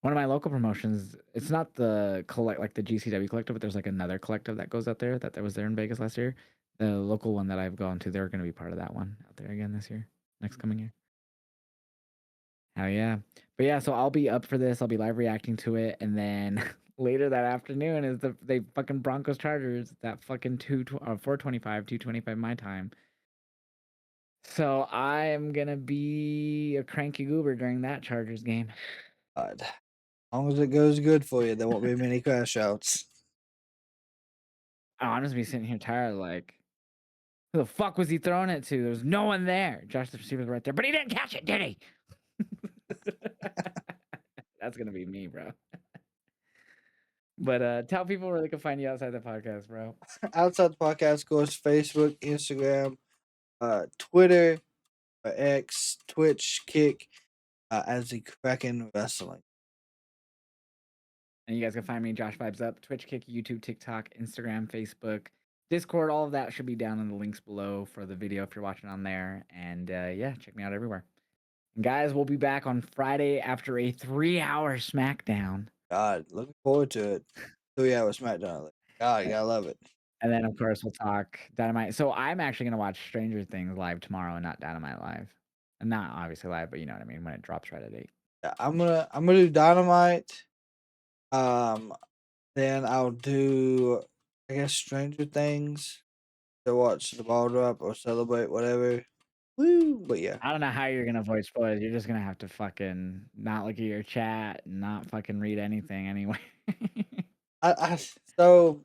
One of my local promotions. It's not the like the GCW collective, but there's like another collective that goes out there that was there in Vegas last year. The local one that I've gone to, they're going to be part of that one out there again this year, next coming year. Hell yeah. But yeah, so I'll be up for this. I'll be live reacting to it. And then later that afternoon is they fucking Broncos Chargers, that fucking 425, 225 my time. So I am going to be a cranky goober during that Chargers game. God. As long as it goes good for you, there won't be many crash outs. I'm just be sitting here tired, like, who the fuck was he throwing it to? There's no one there. Josh, the receiver's right there, but he didn't catch it, did he? That's going to be me, bro. But tell people where they can find you outside the podcast, bro. Outside the podcast, of course, Facebook, Instagram, Twitter, X, Twitch, Kick, as the Kraken Wrestling. And you guys can find me, Josh Vibes Up, Twitch, Kick, YouTube, TikTok, Instagram, Facebook, Discord. All of that should be down in the links below for the video if you're watching on there. And yeah, check me out everywhere. And guys, we'll be back on Friday after a 3-hour SmackDown. God, looking forward to it. 3 hour SmackDown. God, you gotta love it. And then, of course, we'll talk Dynamite. So I'm actually going to watch Stranger Things live tomorrow and not Dynamite live. And not obviously live, but you know what I mean, when it drops right at 8. Yeah, I'm gonna do Dynamite. Then I'll do, I guess, Stranger Things to watch the ball drop or celebrate, whatever. Woo! But yeah, I don't know how you're going to avoid spoilers. You're just going to have to fucking not look at your chat and not fucking read anything anyway. so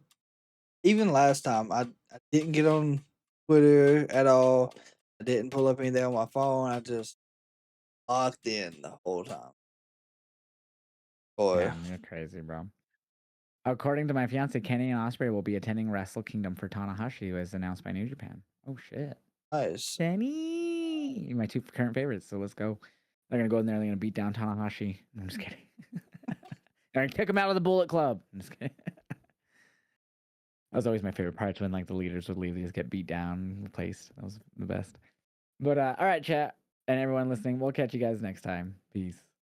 even last time I didn't get on Twitter at all. I didn't pull up anything on my phone. I just locked in the whole time. Or Damn, you're crazy, bro. According to my fiance, Kenny and Osprey will be attending Wrestle Kingdom for Tanahashi, who is announced by New Japan. Oh shit. nice. Kenny, my 2 current favorites. So let's go. They're gonna go in there. They're gonna beat down Tanahashi. I'm just kidding. They're gonna kick him out of the Bullet Club. I'm just kidding. That was always my favorite part, when like the leaders would leave, they just get beat down, replaced. That was the best. But all right, chat and everyone listening, we'll catch you guys next time. Peace.